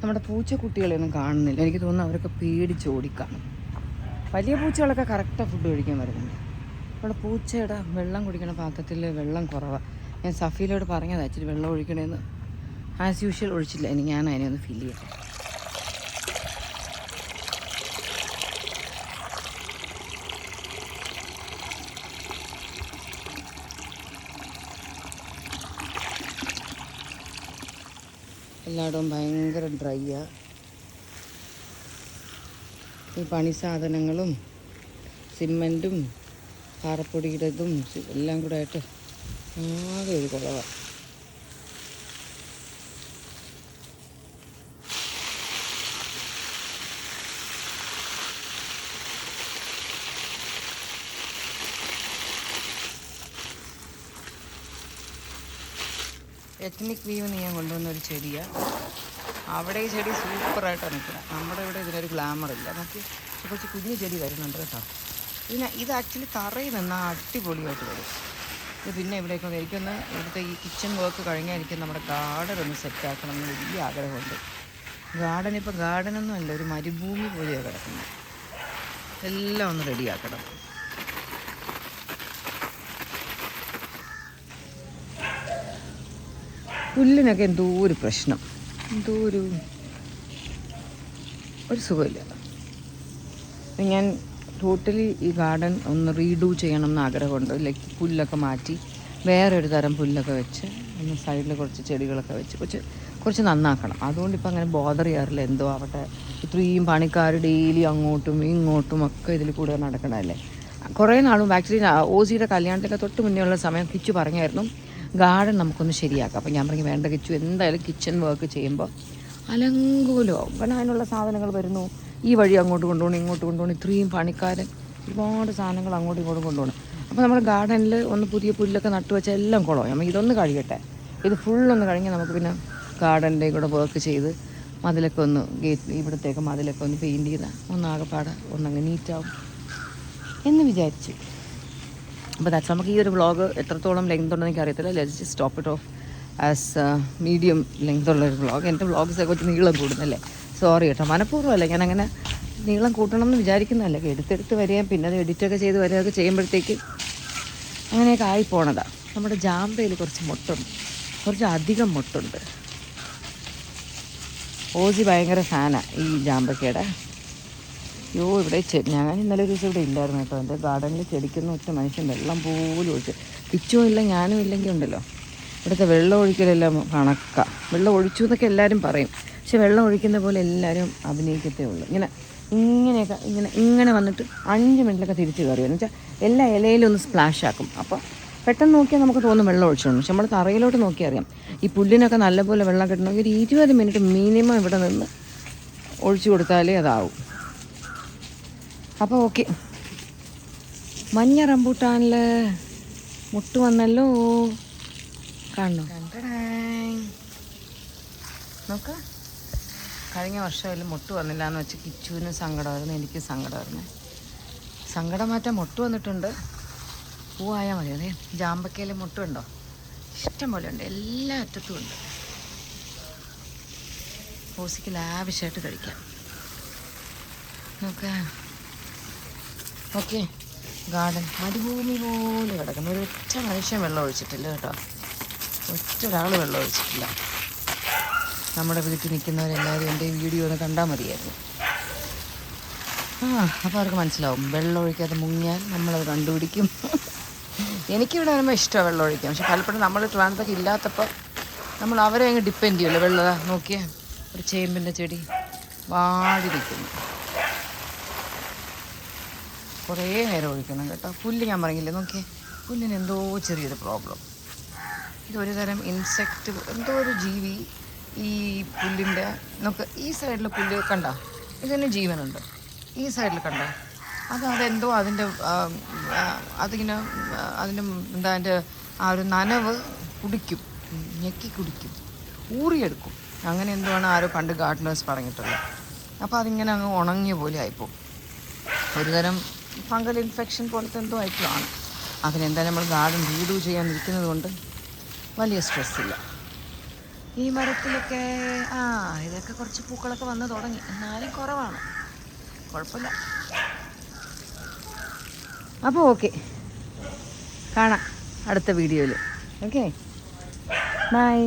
നമ്മുടെ പൂച്ചക്കുട്ടികളെയൊന്നും കാണുന്നില്ല. എനിക്ക് തോന്നുന്നു അവരൊക്കെ പേടിച്ച് ഓടിക്കാണും. വലിയ പൂച്ചകളൊക്കെ കറക്റ്റാണ് ഫുഡ് കഴിക്കാൻ വരുന്നുണ്ട്. അവിടെ പൂച്ചയുടെ വെള്ളം കുടിക്കണ പാത്രത്തിൽ വെള്ളം കുറവാണ്. ഞാൻ സഫീലോട് പറഞ്ഞതാണ് ഇച്ചിരി വെള്ളം ഒഴിക്കണമെന്ന്. As usual ഒഴിച്ചില്ല. ഇനി ഞാൻ അതിനെ ഒന്ന് ഫില്ല് ചെയ്യട്ടെ. എല്ലായിടവും ഭയങ്കര ഡ്രൈയാണ്. ഈ പണി സാധനങ്ങളും സിമെൻറ്റും പാറപ്പൊടിയുടെ ഇതും എല്ലാം കൂടെ ആയിട്ട് ആകെ ഒരു കുറവാണ്. എത്നിക് വ്യൂന്ന് ഞാൻ കൊണ്ടുവന്ന ഒരു ചെടിയാണ്. അവിടെ ഈ ചെടി സൂപ്പറായിട്ടാണ് നിൽക്കുന്നത്. നമ്മുടെ ഇവിടെ ഇതിനൊരു ഗ്ലാമറില്ല. നമുക്ക് കുറച്ച് കുഞ്ഞു ചെടി വരുന്നുണ്ട് കേട്ടോ. ഇത് ആക്ച്വലി തറയിൽ നിന്നാൽ അടിപൊളിയായിട്ട് വരും. ഇത് പിന്നെ ഇവിടേക്ക് എനിക്കൊന്ന് ഇവിടുത്തെ ഈ കിച്ചൺ വർക്ക് കഴിഞ്ഞാൽ എനിക്ക് നമ്മുടെ ഗാർഡൻ ഒന്ന് സെറ്റാക്കണം എന്ന് വലിയ ആഗ്രഹമുണ്ട്. ഗാർഡനൊന്നും അല്ല, ഒരു മരുഭൂമി പോലെയാണ് കിടക്കുന്നത്. എല്ലാം ഒന്ന് റെഡിയാക്കണം. പുല്ലിനൊക്കെ എന്തോ ഒരു പ്രശ്നം, എന്തോ ഒരു സുഖമില്ല. ഞാൻ ടോട്ടലി ഈ ഗാർഡൻ ഒന്ന് റീഡൂ ചെയ്യണം എന്ന് ആഗ്രഹമുണ്ട്. ലൈക്ക് പുല്ലൊക്കെ മാറ്റി വേറൊരു തരം പുല്ലൊക്കെ വെച്ച് ഒന്ന് സൈഡിൽ കുറച്ച് ചെടികളൊക്കെ വെച്ച് കുറച്ച് നന്നാക്കണം. അതുകൊണ്ട് ഇപ്പം അങ്ങനെ ബോദർ ചെയ്യാറില്ല. എന്തോ ആവട്ടെ, ഇത്രയും പണിക്കാർ ഡെയിലി അങ്ങോട്ടും ഇങ്ങോട്ടും ഒക്കെ ഇതിൽ കൂടെ നടക്കണമല്ലേ. കുറേ നാളും ആക്ച്വലി ഓസിയുടെ കല്യാണത്തിൻ്റെ തൊട്ട് മുന്നേ ഉള്ള സമയം കിച്ചു പറഞ്ഞായിരുന്നു ഗാർഡൻ നമുക്കൊന്ന് ശരിയാക്കാം. അപ്പോൾ ഞാൻ പറഞ്ഞു വേണ്ട കിച്ചു, എന്തായാലും കിച്ചൺ വർക്ക് ചെയ്യുമ്പോൾ അലങ്കോലോ കാരണം അതിനുള്ള സാധനങ്ങൾ വരുന്നു, ഈ വഴി അങ്ങോട്ട് കൊണ്ടുപോകണം ഇങ്ങോട്ട് കൊണ്ടുപോകണം, ഇത്രയും പണിക്കാരൻ ഒരുപാട് സാധനങ്ങൾ അങ്ങോട്ടും ഇങ്ങോട്ടും കൊണ്ടുപോകണം. അപ്പോൾ നമ്മൾ ഗാർഡനിൽ ഒന്ന് പുതിയ പുല്ലൊക്കെ നട്ടു വെച്ചാൽ എല്ലാം കുളവും. നമ്മൾ ഇതൊന്ന് കഴിയട്ടെ, ഇത് ഫുള്ളൊന്ന് കഴിഞ്ഞാൽ നമുക്ക് പിന്നെ ഗാർഡൻ്റെ കൂടെ വർക്ക് ചെയ്ത് മതിലൊക്കെ ഒന്ന് ഇവിടത്തേക്ക് മതിലൊക്കെ ഒന്ന് പെയിൻറ്റ് ചെയ്താൽ ഒന്നാകെപ്പാടെ ഒന്നങ്ങ് നീറ്റാവും എന്ന് വിചാരിച്ചു. അപ്പോൾ ദാറ്റ്സ് നമുക്ക് ഈ ഒരു വ്ളോഗ് എത്രത്തോളം ലെങ്ത് ഉണ്ടെന്ന് എനിക്ക് അറിയത്തില്ല. Let's just stop it off as medium length ഉള്ളൊരു വ്ളോഗ്. എൻ്റെ വ്ളോഗ്സൊക്കെ കുറച്ച് നീളം കൂടുന്നല്ലേ, സോറി കേട്ടോ, മനഃപൂർവ്വമല്ല, ഞാൻ അങ്ങനെ നീളം കൂട്ടണം എന്ന് വിചാരിക്കുന്നതല്ല. എടുത്തെടുത്ത് വരികയും പിന്നെ അത് എഡിറ്റൊക്കെ ചെയ്ത് വരികയൊക്കെ ചെയ്യുമ്പോഴത്തേക്ക് അങ്ങനെയൊക്കെ ആയിപ്പോണതാണ്. നമ്മുടെ ജാമ്പയിൽ കുറച്ച് മുട്ടുണ്ട്, കുറച്ച് അധികം മുട്ടുണ്ട്. ഓജി ഭയങ്കര ഫാനാണ് ഈ ജാമ്പക്കയുടെ. അയ്യോ, ഇവിടെ ഞാൻ ഇന്നലെ ഒരു ദിവസം ഇവിടെ ഇല്ലായിരുന്നു കേട്ടോ. എൻ്റെ ഗാർഡനിൽ ചെടിക്കുന്ന ഒറ്റ മനുഷ്യൻ വെള്ളം പോലും ഒഴിച്ച്, പിച്ചും ഇല്ല ഞാനും ഇല്ലെങ്കിൽ ഉണ്ടല്ലോ, ഇവിടുത്തെ വെള്ളം ഒഴിക്കലെല്ലാം കണക്കാം. വെള്ളം ഒഴിച്ചു എന്നൊക്കെ എല്ലാവരും പറയും, പക്ഷെ വെള്ളം ഒഴിക്കുന്ന പോലെ എല്ലാവരും അഭിനയിക്കത്തേ ഉള്ളൂ. ഇങ്ങനെയൊക്കെ ഇങ്ങനെ വന്നിട്ട് 5 മിനിറ്റിലൊക്കെ തിരിച്ച് കയറി എന്ന് വെച്ചാൽ എല്ലാ ഇലയിലും ഒന്ന് സ്പ്ലാഷ് ആക്കും. അപ്പോൾ പെട്ടെന്ന് നോക്കിയാൽ നമുക്ക് തോന്നും വെള്ളം ഒഴിച്ചോണ്ട്, പക്ഷെ നമ്മൾ തറയിലോട്ട് നോക്കി അറിയാം ഈ പുല്ലിനൊക്കെ നല്ലപോലെ വെള്ളം കിട്ടണമെങ്കിൽ ഒരു 20 മിനിറ്റ് മിനിമം ഇവിടെ നിന്ന് ഒഴിച്ചു കൊടുത്താലേ അതാവും. അപ്പോൾ ഓക്കെ, മഞ്ഞ റംബൂട്ടാനിൽ മുട്ട് വന്നല്ലോ, കാണണോ? നോക്ക, കഴിഞ്ഞ വർഷമായാലും മുട്ട് വന്നില്ല എന്ന് വെച്ച് കിച്ചുവിന് സങ്കടമായിരുന്നു, എനിക്ക് സങ്കടമായിരുന്നു. സങ്കടം മാറ്റാൻ മുട്ട് വന്നിട്ടുണ്ട്, പൂവായാൽ മതി. അതെ, ജാമ്പക്കയിൽ മുട്ടുണ്ടോ, ഇഷ്ടം പോലെ ഉണ്ട്, എല്ലാ അറ്റത്തും ഉണ്ട്. ഓസിക്ക് ലാവിഷായിട്ട് കഴിക്കാം. നോക്ക, ഓക്കെ, ഗാർഡൻ മരുഭൂമി പോലെ കിടക്കുന്നു. ഒരു ഒറ്റ മനുഷ്യൻ വെള്ളം ഒഴിച്ചിട്ടില്ല കേട്ടോ, ഒറ്റ ഒരാൾ വെള്ളം ഒഴിച്ചിട്ടില്ല. നമ്മുടെ വീട്ടിൽ നിൽക്കുന്നവരെല്ലാവരും എൻ്റെ വീഡിയോ ഒന്ന് കണ്ടാൽ മതിയായിരുന്നു. അപ്പോൾ അവർക്ക് മനസ്സിലാവും, വെള്ളം ഒഴിക്കാതെ മുങ്ങിയാൽ നമ്മളത് കണ്ടുപിടിക്കും. എനിക്കിവിടെ വരുമ്പോൾ ഇഷ്ടമാണ് വെള്ളം ഒഴിക്കാം, പക്ഷെ പലപ്പോഴും നമ്മൾ ട്രാൻസ്ഫർക്ക് ഇല്ലാത്തപ്പോൾ നമ്മൾ അവരെ അങ്ങ് ഡിപ്പെൻഡ് ചെയ്യുമല്ലോ. വെള്ളം നോക്കിയാൽ ഒരു ചേമ്പിൻ്റെ ചെടി വാടി നിൽക്കുന്നു, കുറേ നേരം ഒഴിക്കണം കേട്ടോ. പുല്ല് ഞാൻ പറഞ്ഞില്ലേ, നോക്കിയേ, പുല്ലിന് എന്തോ ചെറിയൊരു പ്രോബ്ലം. ഇതൊരു തരം ഇൻസെക്റ്റ്, എന്തോ ഒരു ജീവി ഈ പുല്ലിൻ്റെ, നമുക്ക് ഈ സൈഡിൽ പുല്ല് കണ്ട, ഇതിന് ജീവനുണ്ട്. ഈ സൈഡിൽ കണ്ട, അതെന്തോ അതിൻ്റെ അതിങ്ങനെ അതിൻ്റെ എന്താ അതിൻ്റെ ആ ഒരു നനവ് കുടിക്കും, ഞെക്കി കുടിക്കും, ഊറിയെടുക്കും. അങ്ങനെ എന്തുവാണ് ആരോ പണ്ട് ഗാർഡനേഴ്സ് പറഞ്ഞിട്ടുള്ളത്. അപ്പോൾ അതിങ്ങനെ അങ്ങ് ഉണങ്ങിയ പോലെ ആയിപ്പോവും. ഒരുതരം ഫംഗൽ ഇൻഫെക്ഷൻ പോലത്തെ എന്തോ ആയിട്ടുള്ളതാണ്. അതിനെന്തായാലും നമ്മൾ ഗാർഡൻ റീഡൂ ചെയ്യാനിരിക്കുന്നത് കൊണ്ട് വലിയ സ്ട്രെസ്സില്ല. ഈ മരത്തിലൊക്കെ ഇതൊക്കെ കുറച്ച് പൂക്കളൊക്കെ വന്ന് തുടങ്ങി, എന്നാലും കുറവാണ്, കുഴപ്പമില്ല. അപ്പോൾ ഓക്കെ, കാണാം അടുത്ത വീഡിയോയിൽ. Okay, by.